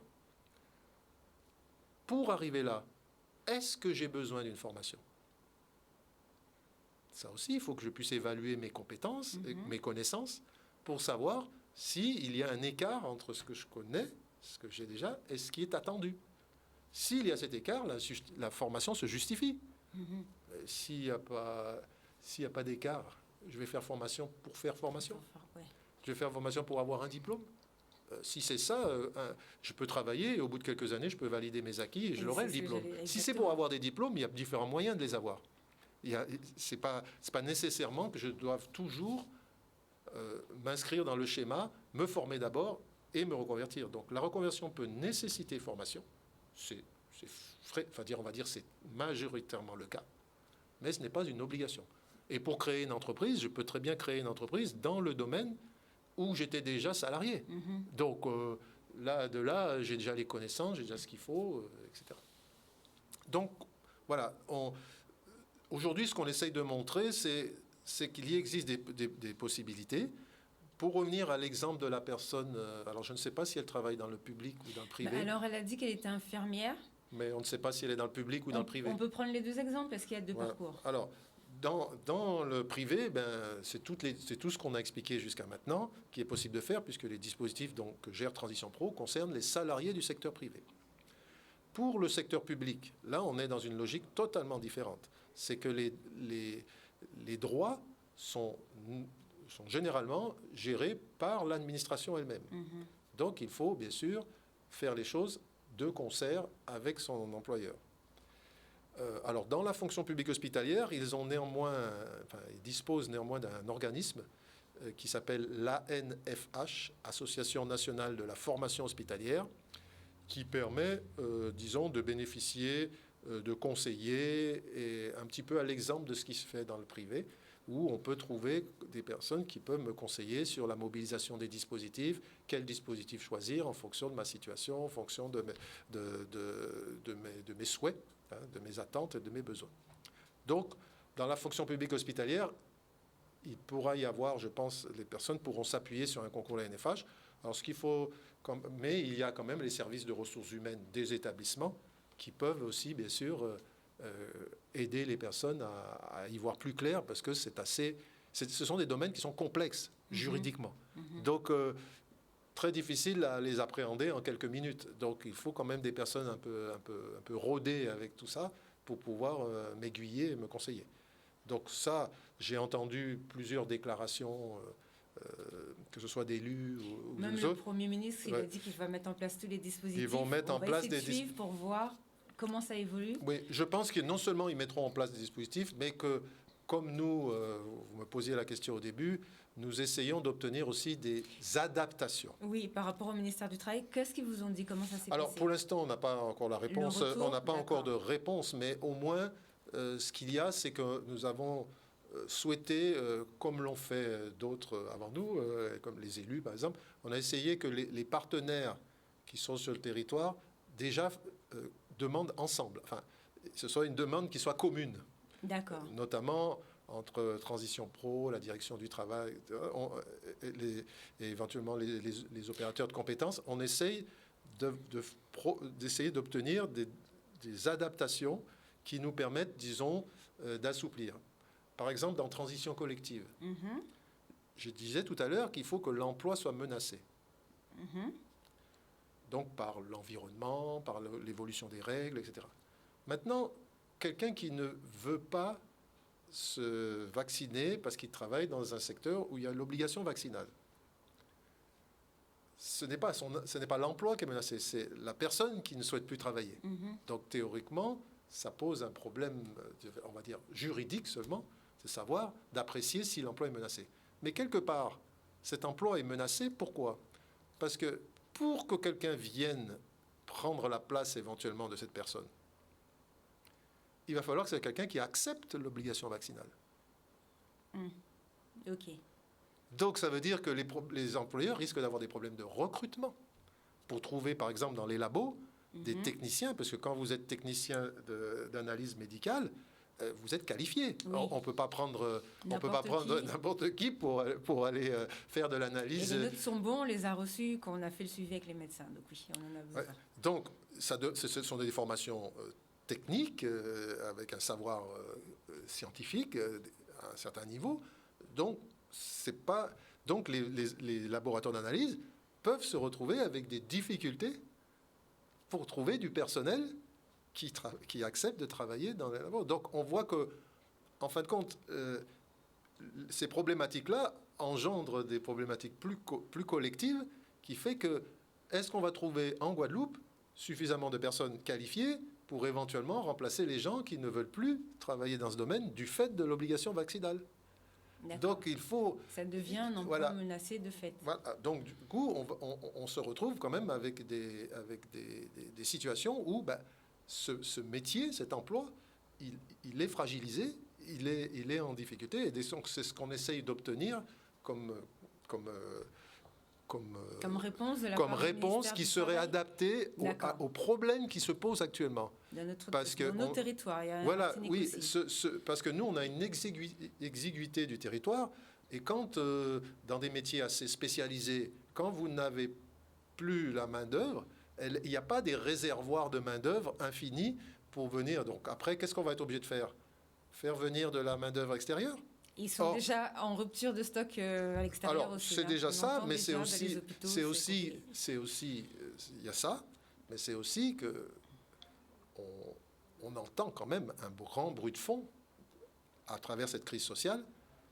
S2: Pour arriver là, est-ce que j'ai besoin d'une formation? Ça aussi, il faut que je puisse évaluer mes compétences, mes connaissances, pour savoir s'il y a un écart entre ce que je connais, ce que j'ai déjà, et ce qui est attendu. S'il y a cet écart, la formation se justifie. S'il n'y a pas d'écart, je vais faire formation pour faire formation. Je vais faire formation pour avoir un diplôme. Si c'est ça, je peux travailler et au bout de quelques années, je peux valider mes acquis et je l'aurai le diplôme. Si c'est pour avoir des diplômes, il y a différents moyens de les avoir. C'est pas nécessairement que je doive toujours m'inscrire dans le schéma, me former d'abord et me reconvertir. Donc la reconversion peut nécessiter formation. On va dire c'est majoritairement le cas, mais ce n'est pas une obligation. Et pour créer une entreprise, je peux très bien créer une entreprise dans le domaine où j'étais déjà salarié. Donc là, j'ai déjà les connaissances, j'ai déjà ce qu'il faut, etc. Donc voilà, aujourd'hui, ce qu'on essaye de montrer, c'est qu'il y existe des possibilités. Pour revenir à l'exemple de la personne, alors je ne sais pas si elle travaille dans le public ou dans le privé.
S1: Alors elle a dit qu'elle était infirmière.
S2: Mais on ne sait pas si elle est dans le public ou dans le privé.
S1: On peut prendre les deux exemples parce qu'il y a deux parcours.
S2: Alors, dans le privé, c'est tout ce qu'on a expliqué jusqu'à maintenant qui est possible de faire puisque les dispositifs que gère Transition Pro concernent les salariés du secteur privé. Pour le secteur public, là, on est dans une logique totalement différente. C'est que les droits sont généralement gérés par l'administration elle-même. Donc, il faut, bien sûr, faire les choses de concert avec son employeur. Alors, dans la fonction publique hospitalière, ils disposent néanmoins d'un organisme qui s'appelle l'ANFH, Association nationale de la formation hospitalière, qui permet, disons, de bénéficier de conseillers, et un petit peu à l'exemple de ce qui se fait dans le privé, où on peut trouver des personnes qui peuvent me conseiller sur la mobilisation des dispositifs, quel dispositif choisir en fonction de ma situation, en fonction de mes souhaits, de mes attentes et de mes besoins. Donc, dans la fonction publique hospitalière, il pourra y avoir, je pense, les personnes pourront s'appuyer sur un concours de la NFH. Alors, mais il y a quand même les services de ressources humaines des établissements qui peuvent aussi, bien sûr, aider les personnes à y voir plus clair, parce que ce sont des domaines qui sont complexes juridiquement. Donc, très difficile à les appréhender en quelques minutes. Donc, il faut quand même des personnes un peu rodées avec tout ça pour pouvoir m'aiguiller et me conseiller. Donc ça, j'ai entendu plusieurs déclarations, que ce soit d'élus ou
S1: même
S2: des
S1: le
S2: autres.
S1: Premier ministre, il a dit qu'il va mettre en place tous les dispositifs.
S2: Ils vont mettre en place des dispositifs
S1: pour voir comment ça évolue.
S2: Oui, je pense que non seulement ils mettront en place des dispositifs, mais que, comme nous, vous me posiez la question au début, nous essayons d'obtenir aussi des adaptations.
S1: Oui, par rapport au ministère du Travail, qu'est-ce qu'ils vous ont dit? Comment ça s'est passé?
S2: Alors, pour l'instant, on n'a pas encore la réponse. On n'a pas encore de réponse, mais au moins, ce qu'il y a, c'est que nous avons souhaité, comme l'ont fait d'autres avant nous, comme les élus par exemple, on a essayé que les partenaires qui sont sur le territoire déjà demandent ensemble. Enfin, ce soit une demande qui soit commune.
S1: D'accord.
S2: Notamment entre Transition Pro, la direction du travail, et éventuellement les opérateurs de compétences, on essaye d'essayer d'obtenir des adaptations qui nous permettent, disons, d'assouplir. Par exemple, dans transition collective, je disais tout à l'heure qu'il faut que l'emploi soit menacé. Donc par l'environnement, par l'évolution des règles, etc. Maintenant, quelqu'un qui ne veut pas se vacciner parce qu'il travaille dans un secteur où il y a l'obligation vaccinale, ce n'est pas l'emploi qui est menacé, c'est la personne qui ne souhaite plus travailler. Donc théoriquement, ça pose un problème, on va dire, juridique seulement, c'est savoir, d'apprécier si l'emploi est menacé. Mais quelque part, cet emploi est menacé, pourquoi? Parce que pour que quelqu'un vienne prendre la place éventuellement de cette personne, il va falloir que c'est quelqu'un qui accepte l'obligation vaccinale.
S1: OK.
S2: Donc ça veut dire que les employeurs risquent d'avoir des problèmes de recrutement pour trouver, par exemple, dans les labos, des techniciens, parce que quand vous êtes technicien d'analyse médicale, vous êtes qualifié. Oui. On ne peut pas prendre n'importe qui pour aller faire de l'analyse.
S1: Et les notes sont bons, on les a reçus quand on a fait le suivi avec les médecins. Donc oui, on en a besoin.
S2: Ouais. Donc ce sont des formations techniques avec un savoir scientifique à un certain niveau. Donc les laboratoires d'analyse peuvent se retrouver avec des difficultés pour trouver du personnel qui accepte de travailler dans les labos. Donc on voit que, en fin de compte, ces problématiques-là engendrent des problématiques plus collectives, qui fait que, est-ce qu'on va trouver en Guadeloupe suffisamment de personnes qualifiées pour éventuellement remplacer les gens qui ne veulent plus travailler dans ce domaine du fait de l'obligation vaccinale? Donc il faut...
S1: Ça devient un emploi menacé de fait.
S2: Voilà. Donc du coup, on se retrouve quand même avec des situations où ce métier, cet emploi, il est fragilisé, il est en difficulté. Et donc c'est ce qu'on essaye d'obtenir comme réponse qui serait adaptée aux problèmes qui se posent actuellement.
S1: Dans nos territoires, il y a
S2: parce que nous, on a une exiguïté du territoire, et quand, dans des métiers assez spécialisés, quand vous n'avez plus la main-d'œuvre, il n'y a pas des réservoirs de main-d'œuvre infinis pour venir. Donc après, qu'est-ce qu'on va être obligé de faire? Faire venir de la main-d'œuvre extérieure?
S1: Ils sont déjà en rupture de stock à l'extérieur.
S2: Alors, aussi. C'est déjà ça, mais c'est aussi, il y a ça, mais c'est aussi que on entend quand même un grand bruit de fond à travers cette crise sociale,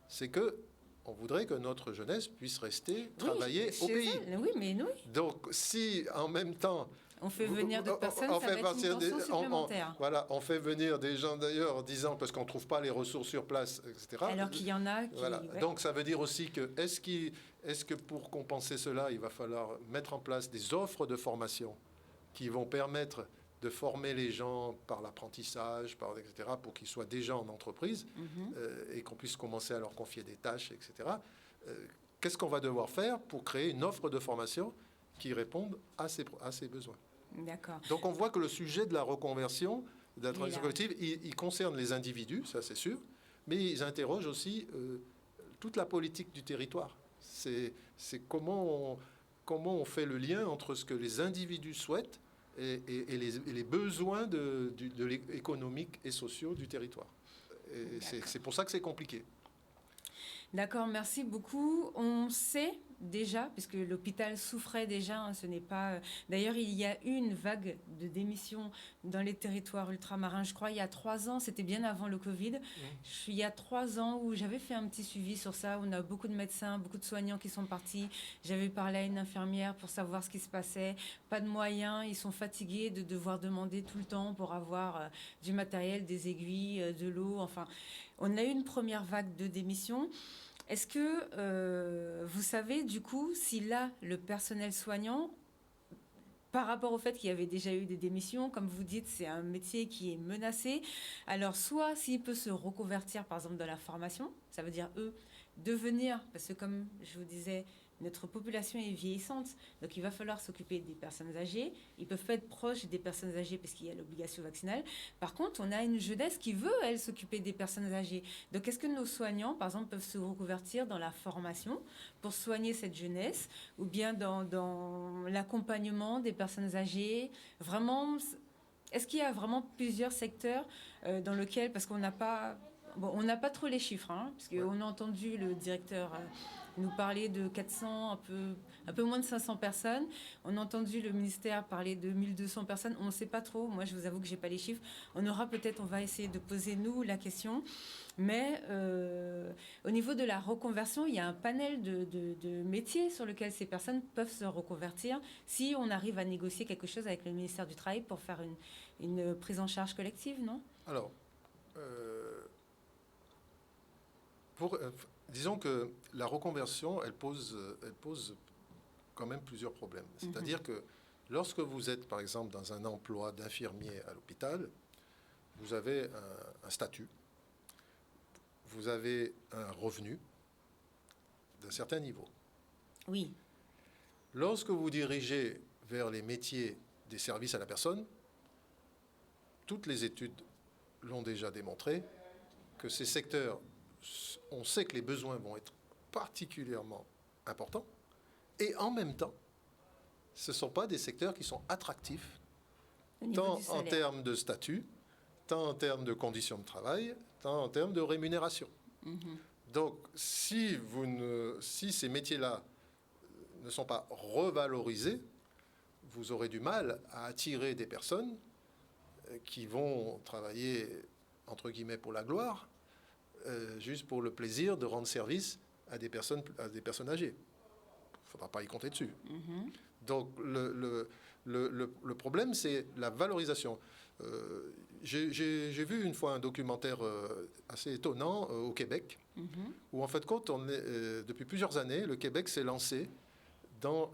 S2: c'est que on voudrait que notre jeunesse puisse rester travailler au pays.
S1: Oui, mais oui.
S2: Donc, si en même temps
S1: On fait venir d'autres personnes, ça va être une tension supplémentaire.
S2: Voilà, on fait venir des gens d'ailleurs en disant parce qu'on ne trouve pas les ressources sur place, etc.
S1: Alors qu'il y en a qui...
S2: Voilà. Ouais. Donc ça veut dire aussi que est-ce que pour compenser cela, il va falloir mettre en place des offres de formation qui vont permettre de former les gens par l'apprentissage, etc., pour qu'ils soient déjà en entreprise et qu'on puisse commencer à leur confier des tâches, etc. Qu'est-ce qu'on va devoir faire pour créer une offre de formation qui réponde à ces besoins?
S1: D'accord.
S2: Donc on voit que le sujet de la reconversion, de la transition collective, il concerne les individus, ça c'est sûr, mais ils interrogent aussi toute la politique du territoire. C'est comment on fait le lien entre ce que les individus souhaitent et les besoins économiques et sociaux du territoire. Et c'est pour ça que c'est compliqué.
S1: D'accord, merci beaucoup. On sait déjà, puisque l'hôpital souffrait déjà, hein, ce n'est pas... D'ailleurs, il y a eu une vague de démissions dans les territoires ultramarins, je crois, il y a 3 ans, c'était bien avant le Covid. Il y a 3 ans où j'avais fait un petit suivi sur ça, on a beaucoup de médecins, beaucoup de soignants qui sont partis. J'avais parlé à une infirmière pour savoir ce qui se passait. Pas de moyens, ils sont fatigués de devoir demander tout le temps pour avoir du matériel, des aiguilles, de l'eau, enfin... On a eu une première vague de démissions. Est-ce que vous savez, du coup, si là, le personnel soignant, par rapport au fait qu'il y avait déjà eu des démissions, comme vous dites, c'est un métier qui est menacé. Alors, soit s'il peut se reconvertir, par exemple, dans la formation, ça veut dire, devenir, parce que comme je vous disais, notre population est vieillissante, donc il va falloir s'occuper des personnes âgées. Ils peuvent pas être proches des personnes âgées parce qu'il y a l'obligation vaccinale. Par contre, on a une jeunesse qui veut, elle, s'occuper des personnes âgées. Donc, est-ce que nos soignants, par exemple, peuvent se reconvertir dans la formation pour soigner cette jeunesse ou bien dans l'accompagnement des personnes âgées? Vraiment, est-ce qu'il y a vraiment plusieurs secteurs dans lesquels, parce qu'on n'a pas... Bon, on n'a pas trop les chiffres, hein, parce qu'on a entendu le directeur nous parler de 400, un peu moins de 500 personnes. On a entendu le ministère parler de 1200 personnes. On ne sait pas trop. Moi, je vous avoue que je n'ai pas les chiffres. On va essayer de poser, nous, la question. Mais au niveau de la reconversion, il y a un panel de métiers sur lesquels ces personnes peuvent se reconvertir si on arrive à négocier quelque chose avec le ministère du Travail pour faire une prise en charge collective, non?
S2: Alors... disons que la reconversion, elle pose quand même plusieurs problèmes. C'est-à-dire que lorsque vous êtes, par exemple, dans un emploi d'infirmier à l'hôpital, vous avez un statut, vous avez un revenu d'un certain niveau.
S1: Oui.
S2: Lorsque vous dirigez vers les métiers des services à la personne, toutes les études l'ont déjà démontré que ces secteurs, on sait que les besoins vont être particulièrement importants et en même temps, ce ne sont pas des secteurs qui sont attractifs, tant en termes de statut, tant en termes de conditions de travail, tant en termes de rémunération. Donc, si ces métiers-là ne sont pas revalorisés, vous aurez du mal à attirer des personnes qui vont travailler, entre guillemets, pour la gloire, juste pour le plaisir de rendre service à des personnes âgées. Il ne faudra pas y compter dessus. Donc, le problème, c'est la valorisation. J'ai vu une fois un documentaire assez étonnant au Québec, où en fait, depuis plusieurs années, le Québec s'est lancé dans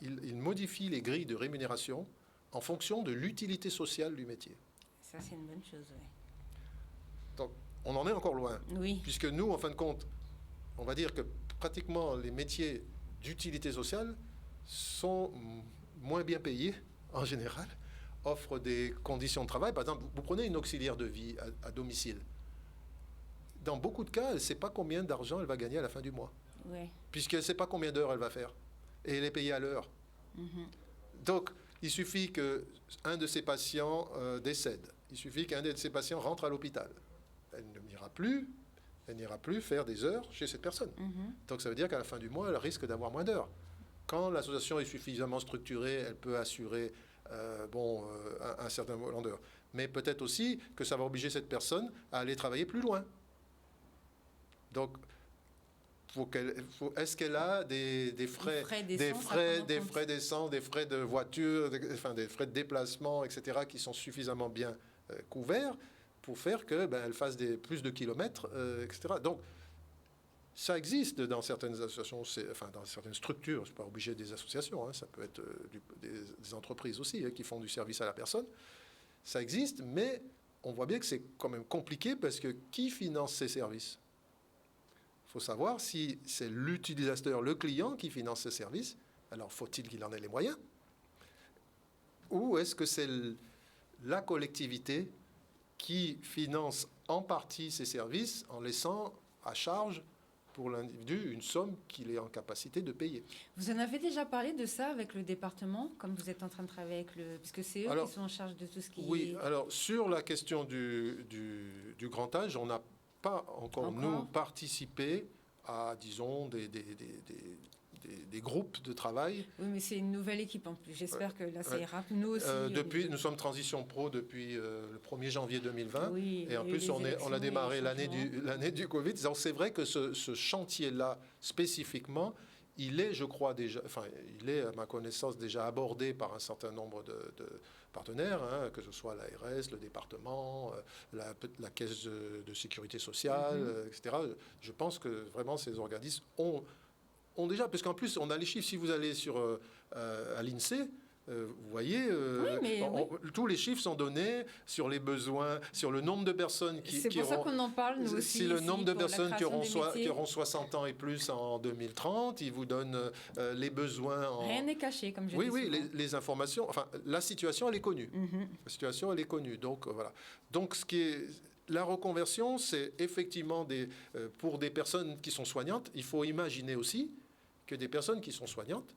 S2: il modifie les grilles de rémunération en fonction de l'utilité sociale du métier.
S1: Ça, c'est une bonne chose, oui.
S2: Donc, on en est encore loin.
S1: Oui.
S2: Puisque nous, en fin de compte, on va dire que pratiquement les métiers d'utilité sociale sont moins bien payés, en général, offrent des conditions de travail. Par exemple, vous prenez une auxiliaire de vie à domicile. Dans beaucoup de cas, elle ne sait pas combien d'argent elle va gagner à la fin du mois.
S1: Oui.
S2: Puisqu'elle ne sait pas combien d'heures elle va faire. Et elle est payée à l'heure. Donc, il suffit qu'un de ses patients décède. Il suffit qu'un de ses patients rentre à l'hôpital. Elle n'ira plus faire des heures chez cette personne. Donc ça veut dire qu'à la fin du mois, elle risque d'avoir moins d'heures. Quand l'association est suffisamment structurée, elle peut assurer un certain nombre d'heures. Mais peut-être aussi que ça va obliger cette personne à aller travailler plus loin. Donc est-ce qu'elle a des frais d'essence, des frais de voiture, des frais de déplacement, etc., qui sont suffisamment bien couverts pour faire qu'elle fasse plus de kilomètres, etc. Donc, ça existe dans certaines associations, dans certaines structures. Ce n'est pas obligé des associations, ça peut être des entreprises aussi qui font du service à la personne. Ça existe, mais on voit bien que c'est quand même compliqué parce que qui finance ces services ? Il faut savoir si c'est l'utilisateur, le client qui finance ces services. Alors, faut-il qu'il en ait les moyens ? Ou est-ce que c'est la collectivité qui finance en partie ces services en laissant à charge pour l'individu une somme qu'il est en capacité de payer.
S1: Vous en avez déjà parlé de ça avec le département, comme vous êtes en train de travailler avec puisque c'est eux qui sont en charge de tout ce qui
S2: Oui, alors sur la question du grand âge, on n'a pas encore, nous, participé à, disons, des groupes de travail.
S1: Oui, mais c'est une nouvelle équipe en plus. J'espère que là, ça ira. Nous aussi.
S2: Nous sommes Transition Pro depuis le 1er janvier 2020.
S1: Oui,
S2: et en plus, on a démarré l'année du Covid. Donc, c'est vrai que ce chantier-là, spécifiquement, il est, je crois, déjà, il est, à ma connaissance, déjà abordé par un certain nombre de partenaires, que ce soit l'ARS, le département, la caisse de sécurité sociale, etc. Je pense que vraiment ces organismes ont déjà, parce qu'en plus, on a les chiffres. Si vous allez à l'INSEE, vous voyez, tous les chiffres sont donnés sur les besoins, sur le nombre de personnes qui
S1: C'est pour ça qu'on en parle, nous aussi.
S2: Si le nombre de personnes qui auront 60 ans et plus en 2030, ils vous donnent les besoins.
S1: Rien n'est caché, comme je dis.
S2: Oui, les informations. Enfin, la situation, elle est connue. La situation, elle est connue. Donc, voilà. Donc, la reconversion, c'est effectivement pour des personnes qui sont soignantes. Il faut imaginer aussi que des personnes qui sont soignantes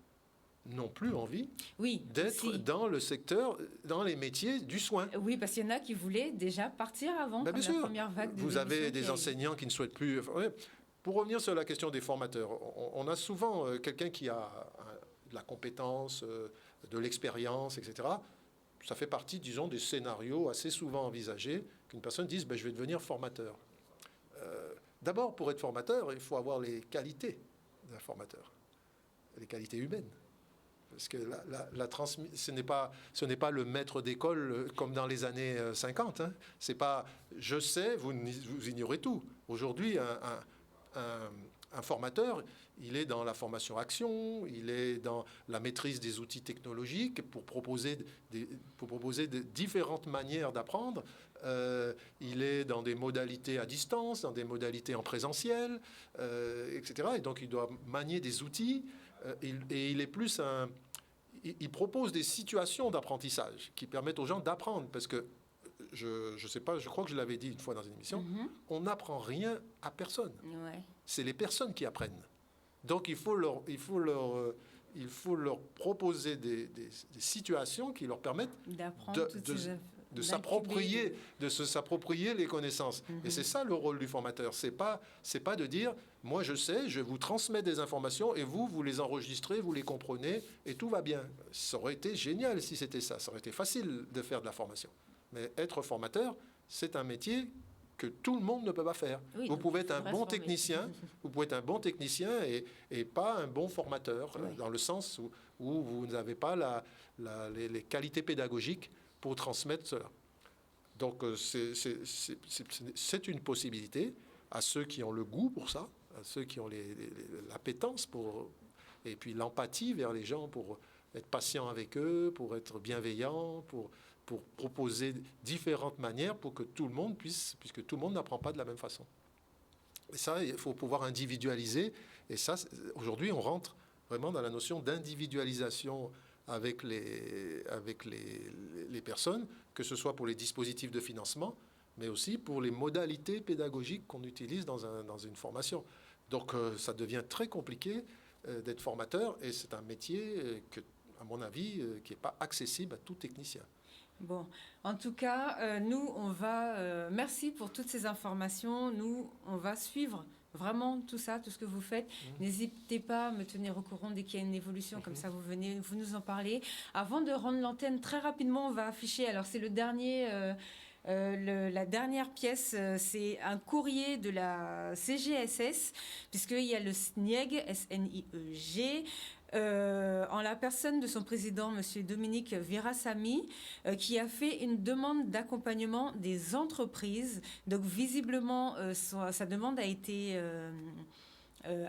S2: n'ont plus envie d'être dans le secteur, dans les métiers du soin.
S1: Oui, parce qu'il y en a qui voulaient déjà partir avant
S2: bien
S1: la
S2: sûr.
S1: Première vague de
S2: Vous avez des enseignants qui ne souhaitent plus... Pour revenir sur la question des formateurs, on a souvent quelqu'un qui a de la compétence, de l'expérience, etc. Ça fait partie, disons, des scénarios assez souvent envisagés qu'une personne dise je vais devenir formateur. D'abord, pour être formateur, il faut avoir les qualités d'un formateur, les qualités humaines. Parce que ce n'est pas le maître d'école comme dans les années 50. C'est pas je sais, vous ignorez tout. Aujourd'hui, un formateur, il est dans la formation action, il est dans la maîtrise des outils technologiques pour proposer de différentes manières d'apprendre. Il est dans des modalités à distance, dans des modalités en présentiel, etc. Et donc, il doit manier des outils. Et il est plus il propose des situations d'apprentissage qui permettent aux gens d'apprendre. Parce que, je sais pas, je crois que je l'avais dit une fois dans une émission, on n'apprend rien à personne.
S1: Ouais.
S2: C'est les personnes qui apprennent. Donc, il faut leur proposer des situations qui leur permettent de s'approprier les connaissances. Et c'est ça le rôle du formateur. C'est pas de dire moi je sais, je vous transmets des informations et vous les enregistrez, vous les comprenez et tout va bien. Ça aurait été génial si c'était ça. Ça aurait été facile de faire de la formation. Mais être formateur, c'est un métier que tout le monde ne peut pas faire. Oui, vous pouvez être un bon technicien, et pas un bon formateur, dans le sens où vous n'avez pas les qualités pédagogiques pour transmettre cela. Donc, c'est une possibilité à ceux qui ont le goût pour ça, à ceux qui ont l'appétence et puis l'empathie vers les gens, pour être patient avec eux, pour être bienveillant, pour proposer différentes manières pour que tout le monde puisque tout le monde n'apprend pas de la même façon. Et ça, il faut pouvoir individualiser. Et ça, aujourd'hui, on rentre vraiment dans la notion d'individualisation avec les personnes, que ce soit pour les dispositifs de financement, mais aussi pour les modalités pédagogiques qu'on utilise dans une formation. Donc, ça devient très compliqué d'être formateur, et c'est un métier que, à mon avis, qui n'est pas accessible à tout technicien.
S1: Bon, en tout cas, nous, on va... merci pour toutes ces informations. Nous, on va suivre vraiment tout ça, tout ce que vous faites. N'hésitez pas à me tenir au courant dès qu'il y a une évolution, comme ça vous nous en parlez. Avant de rendre l'antenne, très rapidement, on va afficher, alors c'est le dernier La dernière pièce, c'est un courrier de la CGSS, puisqu'il y a le SNIEG, S-N-I-E-G, en la personne de son président, M. Dominique Virasamy, qui a fait une demande d'accompagnement des entreprises. Donc, visiblement, sa demande a été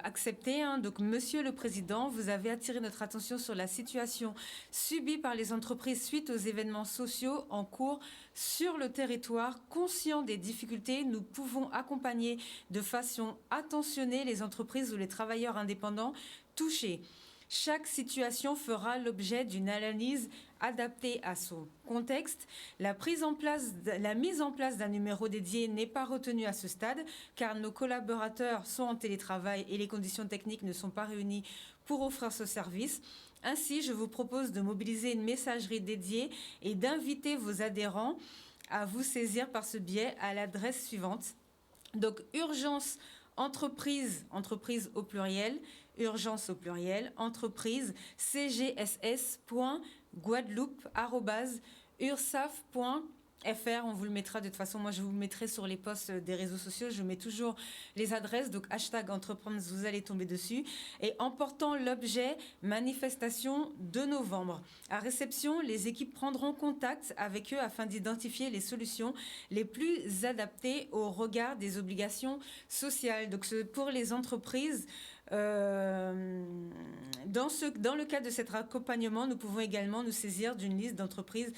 S1: acceptée. Donc, Monsieur le Président, vous avez attiré notre attention sur la situation subie par les entreprises suite aux événements sociaux en cours sur le territoire. Conscient des difficultés, nous pouvons accompagner de façon attentionnée les entreprises ou les travailleurs indépendants touchés. Chaque situation fera l'objet d'une analyse adaptée à son contexte. La mise en place d'un numéro dédié n'est pas retenue à ce stade, car nos collaborateurs sont en télétravail et les conditions techniques ne sont pas réunies pour offrir ce service. Ainsi, je vous propose de mobiliser une messagerie dédiée et d'inviter vos adhérents à vous saisir par ce biais à l'adresse suivante. Donc, urgence entreprise au pluriel, urgence au pluriel, entreprise, cgss.guadeloupe@ursaf.fr. On vous le mettra de toute façon. Moi, je vous le mettrai sur les posts des réseaux sociaux. Je mets toujours les adresses. Donc, #entreprendre, vous allez tomber dessus. Et en portant l'objet manifestation de novembre. À réception, les équipes prendront contact avec eux afin d'identifier les solutions les plus adaptées au regard des obligations sociales. Donc, pour les entreprises, dans le cadre de cet accompagnement, nous pouvons également nous saisir d'une liste d'entreprises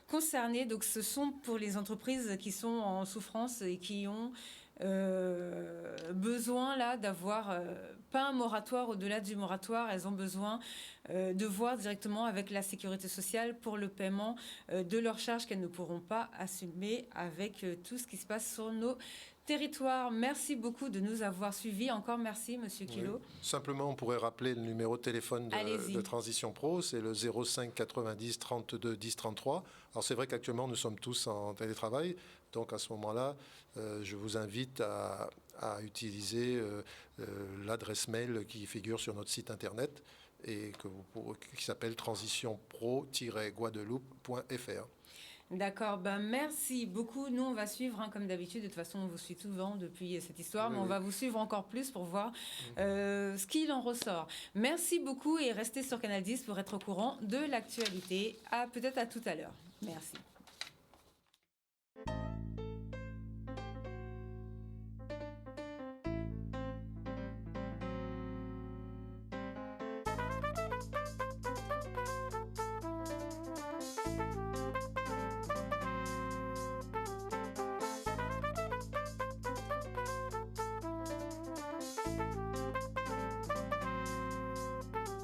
S1: concernées. Donc, ce sont pour les entreprises qui sont en souffrance et qui ont besoin là d'avoir pas un moratoire. Au-delà du moratoire, elles ont besoin de voir directement avec la sécurité sociale pour le paiement de leurs charges qu'elles ne pourront pas assumer avec tout ce qui se passe sur nos territoires. Merci beaucoup de nous avoir suivis. Encore merci, Monsieur Kilo.
S2: Oui. Simplement, on pourrait rappeler le numéro de téléphone de Transition Pro, c'est le 05 90 32 10 33. Alors c'est vrai qu'actuellement, nous sommes tous en télétravail. Donc à ce moment-là, je vous invite à utiliser l'adresse mail qui figure sur notre site internet et qui s'appelle transitionpro-guadeloupe.fr.
S1: D'accord, merci beaucoup. Nous, on va suivre, comme d'habitude. De toute façon, on vous suit souvent depuis cette histoire, mais on va vous suivre encore plus pour voir ce qu'il en ressort. Merci beaucoup et restez sur Canal 10 pour être au courant de l'actualité. Peut-être à tout à l'heure. Merci.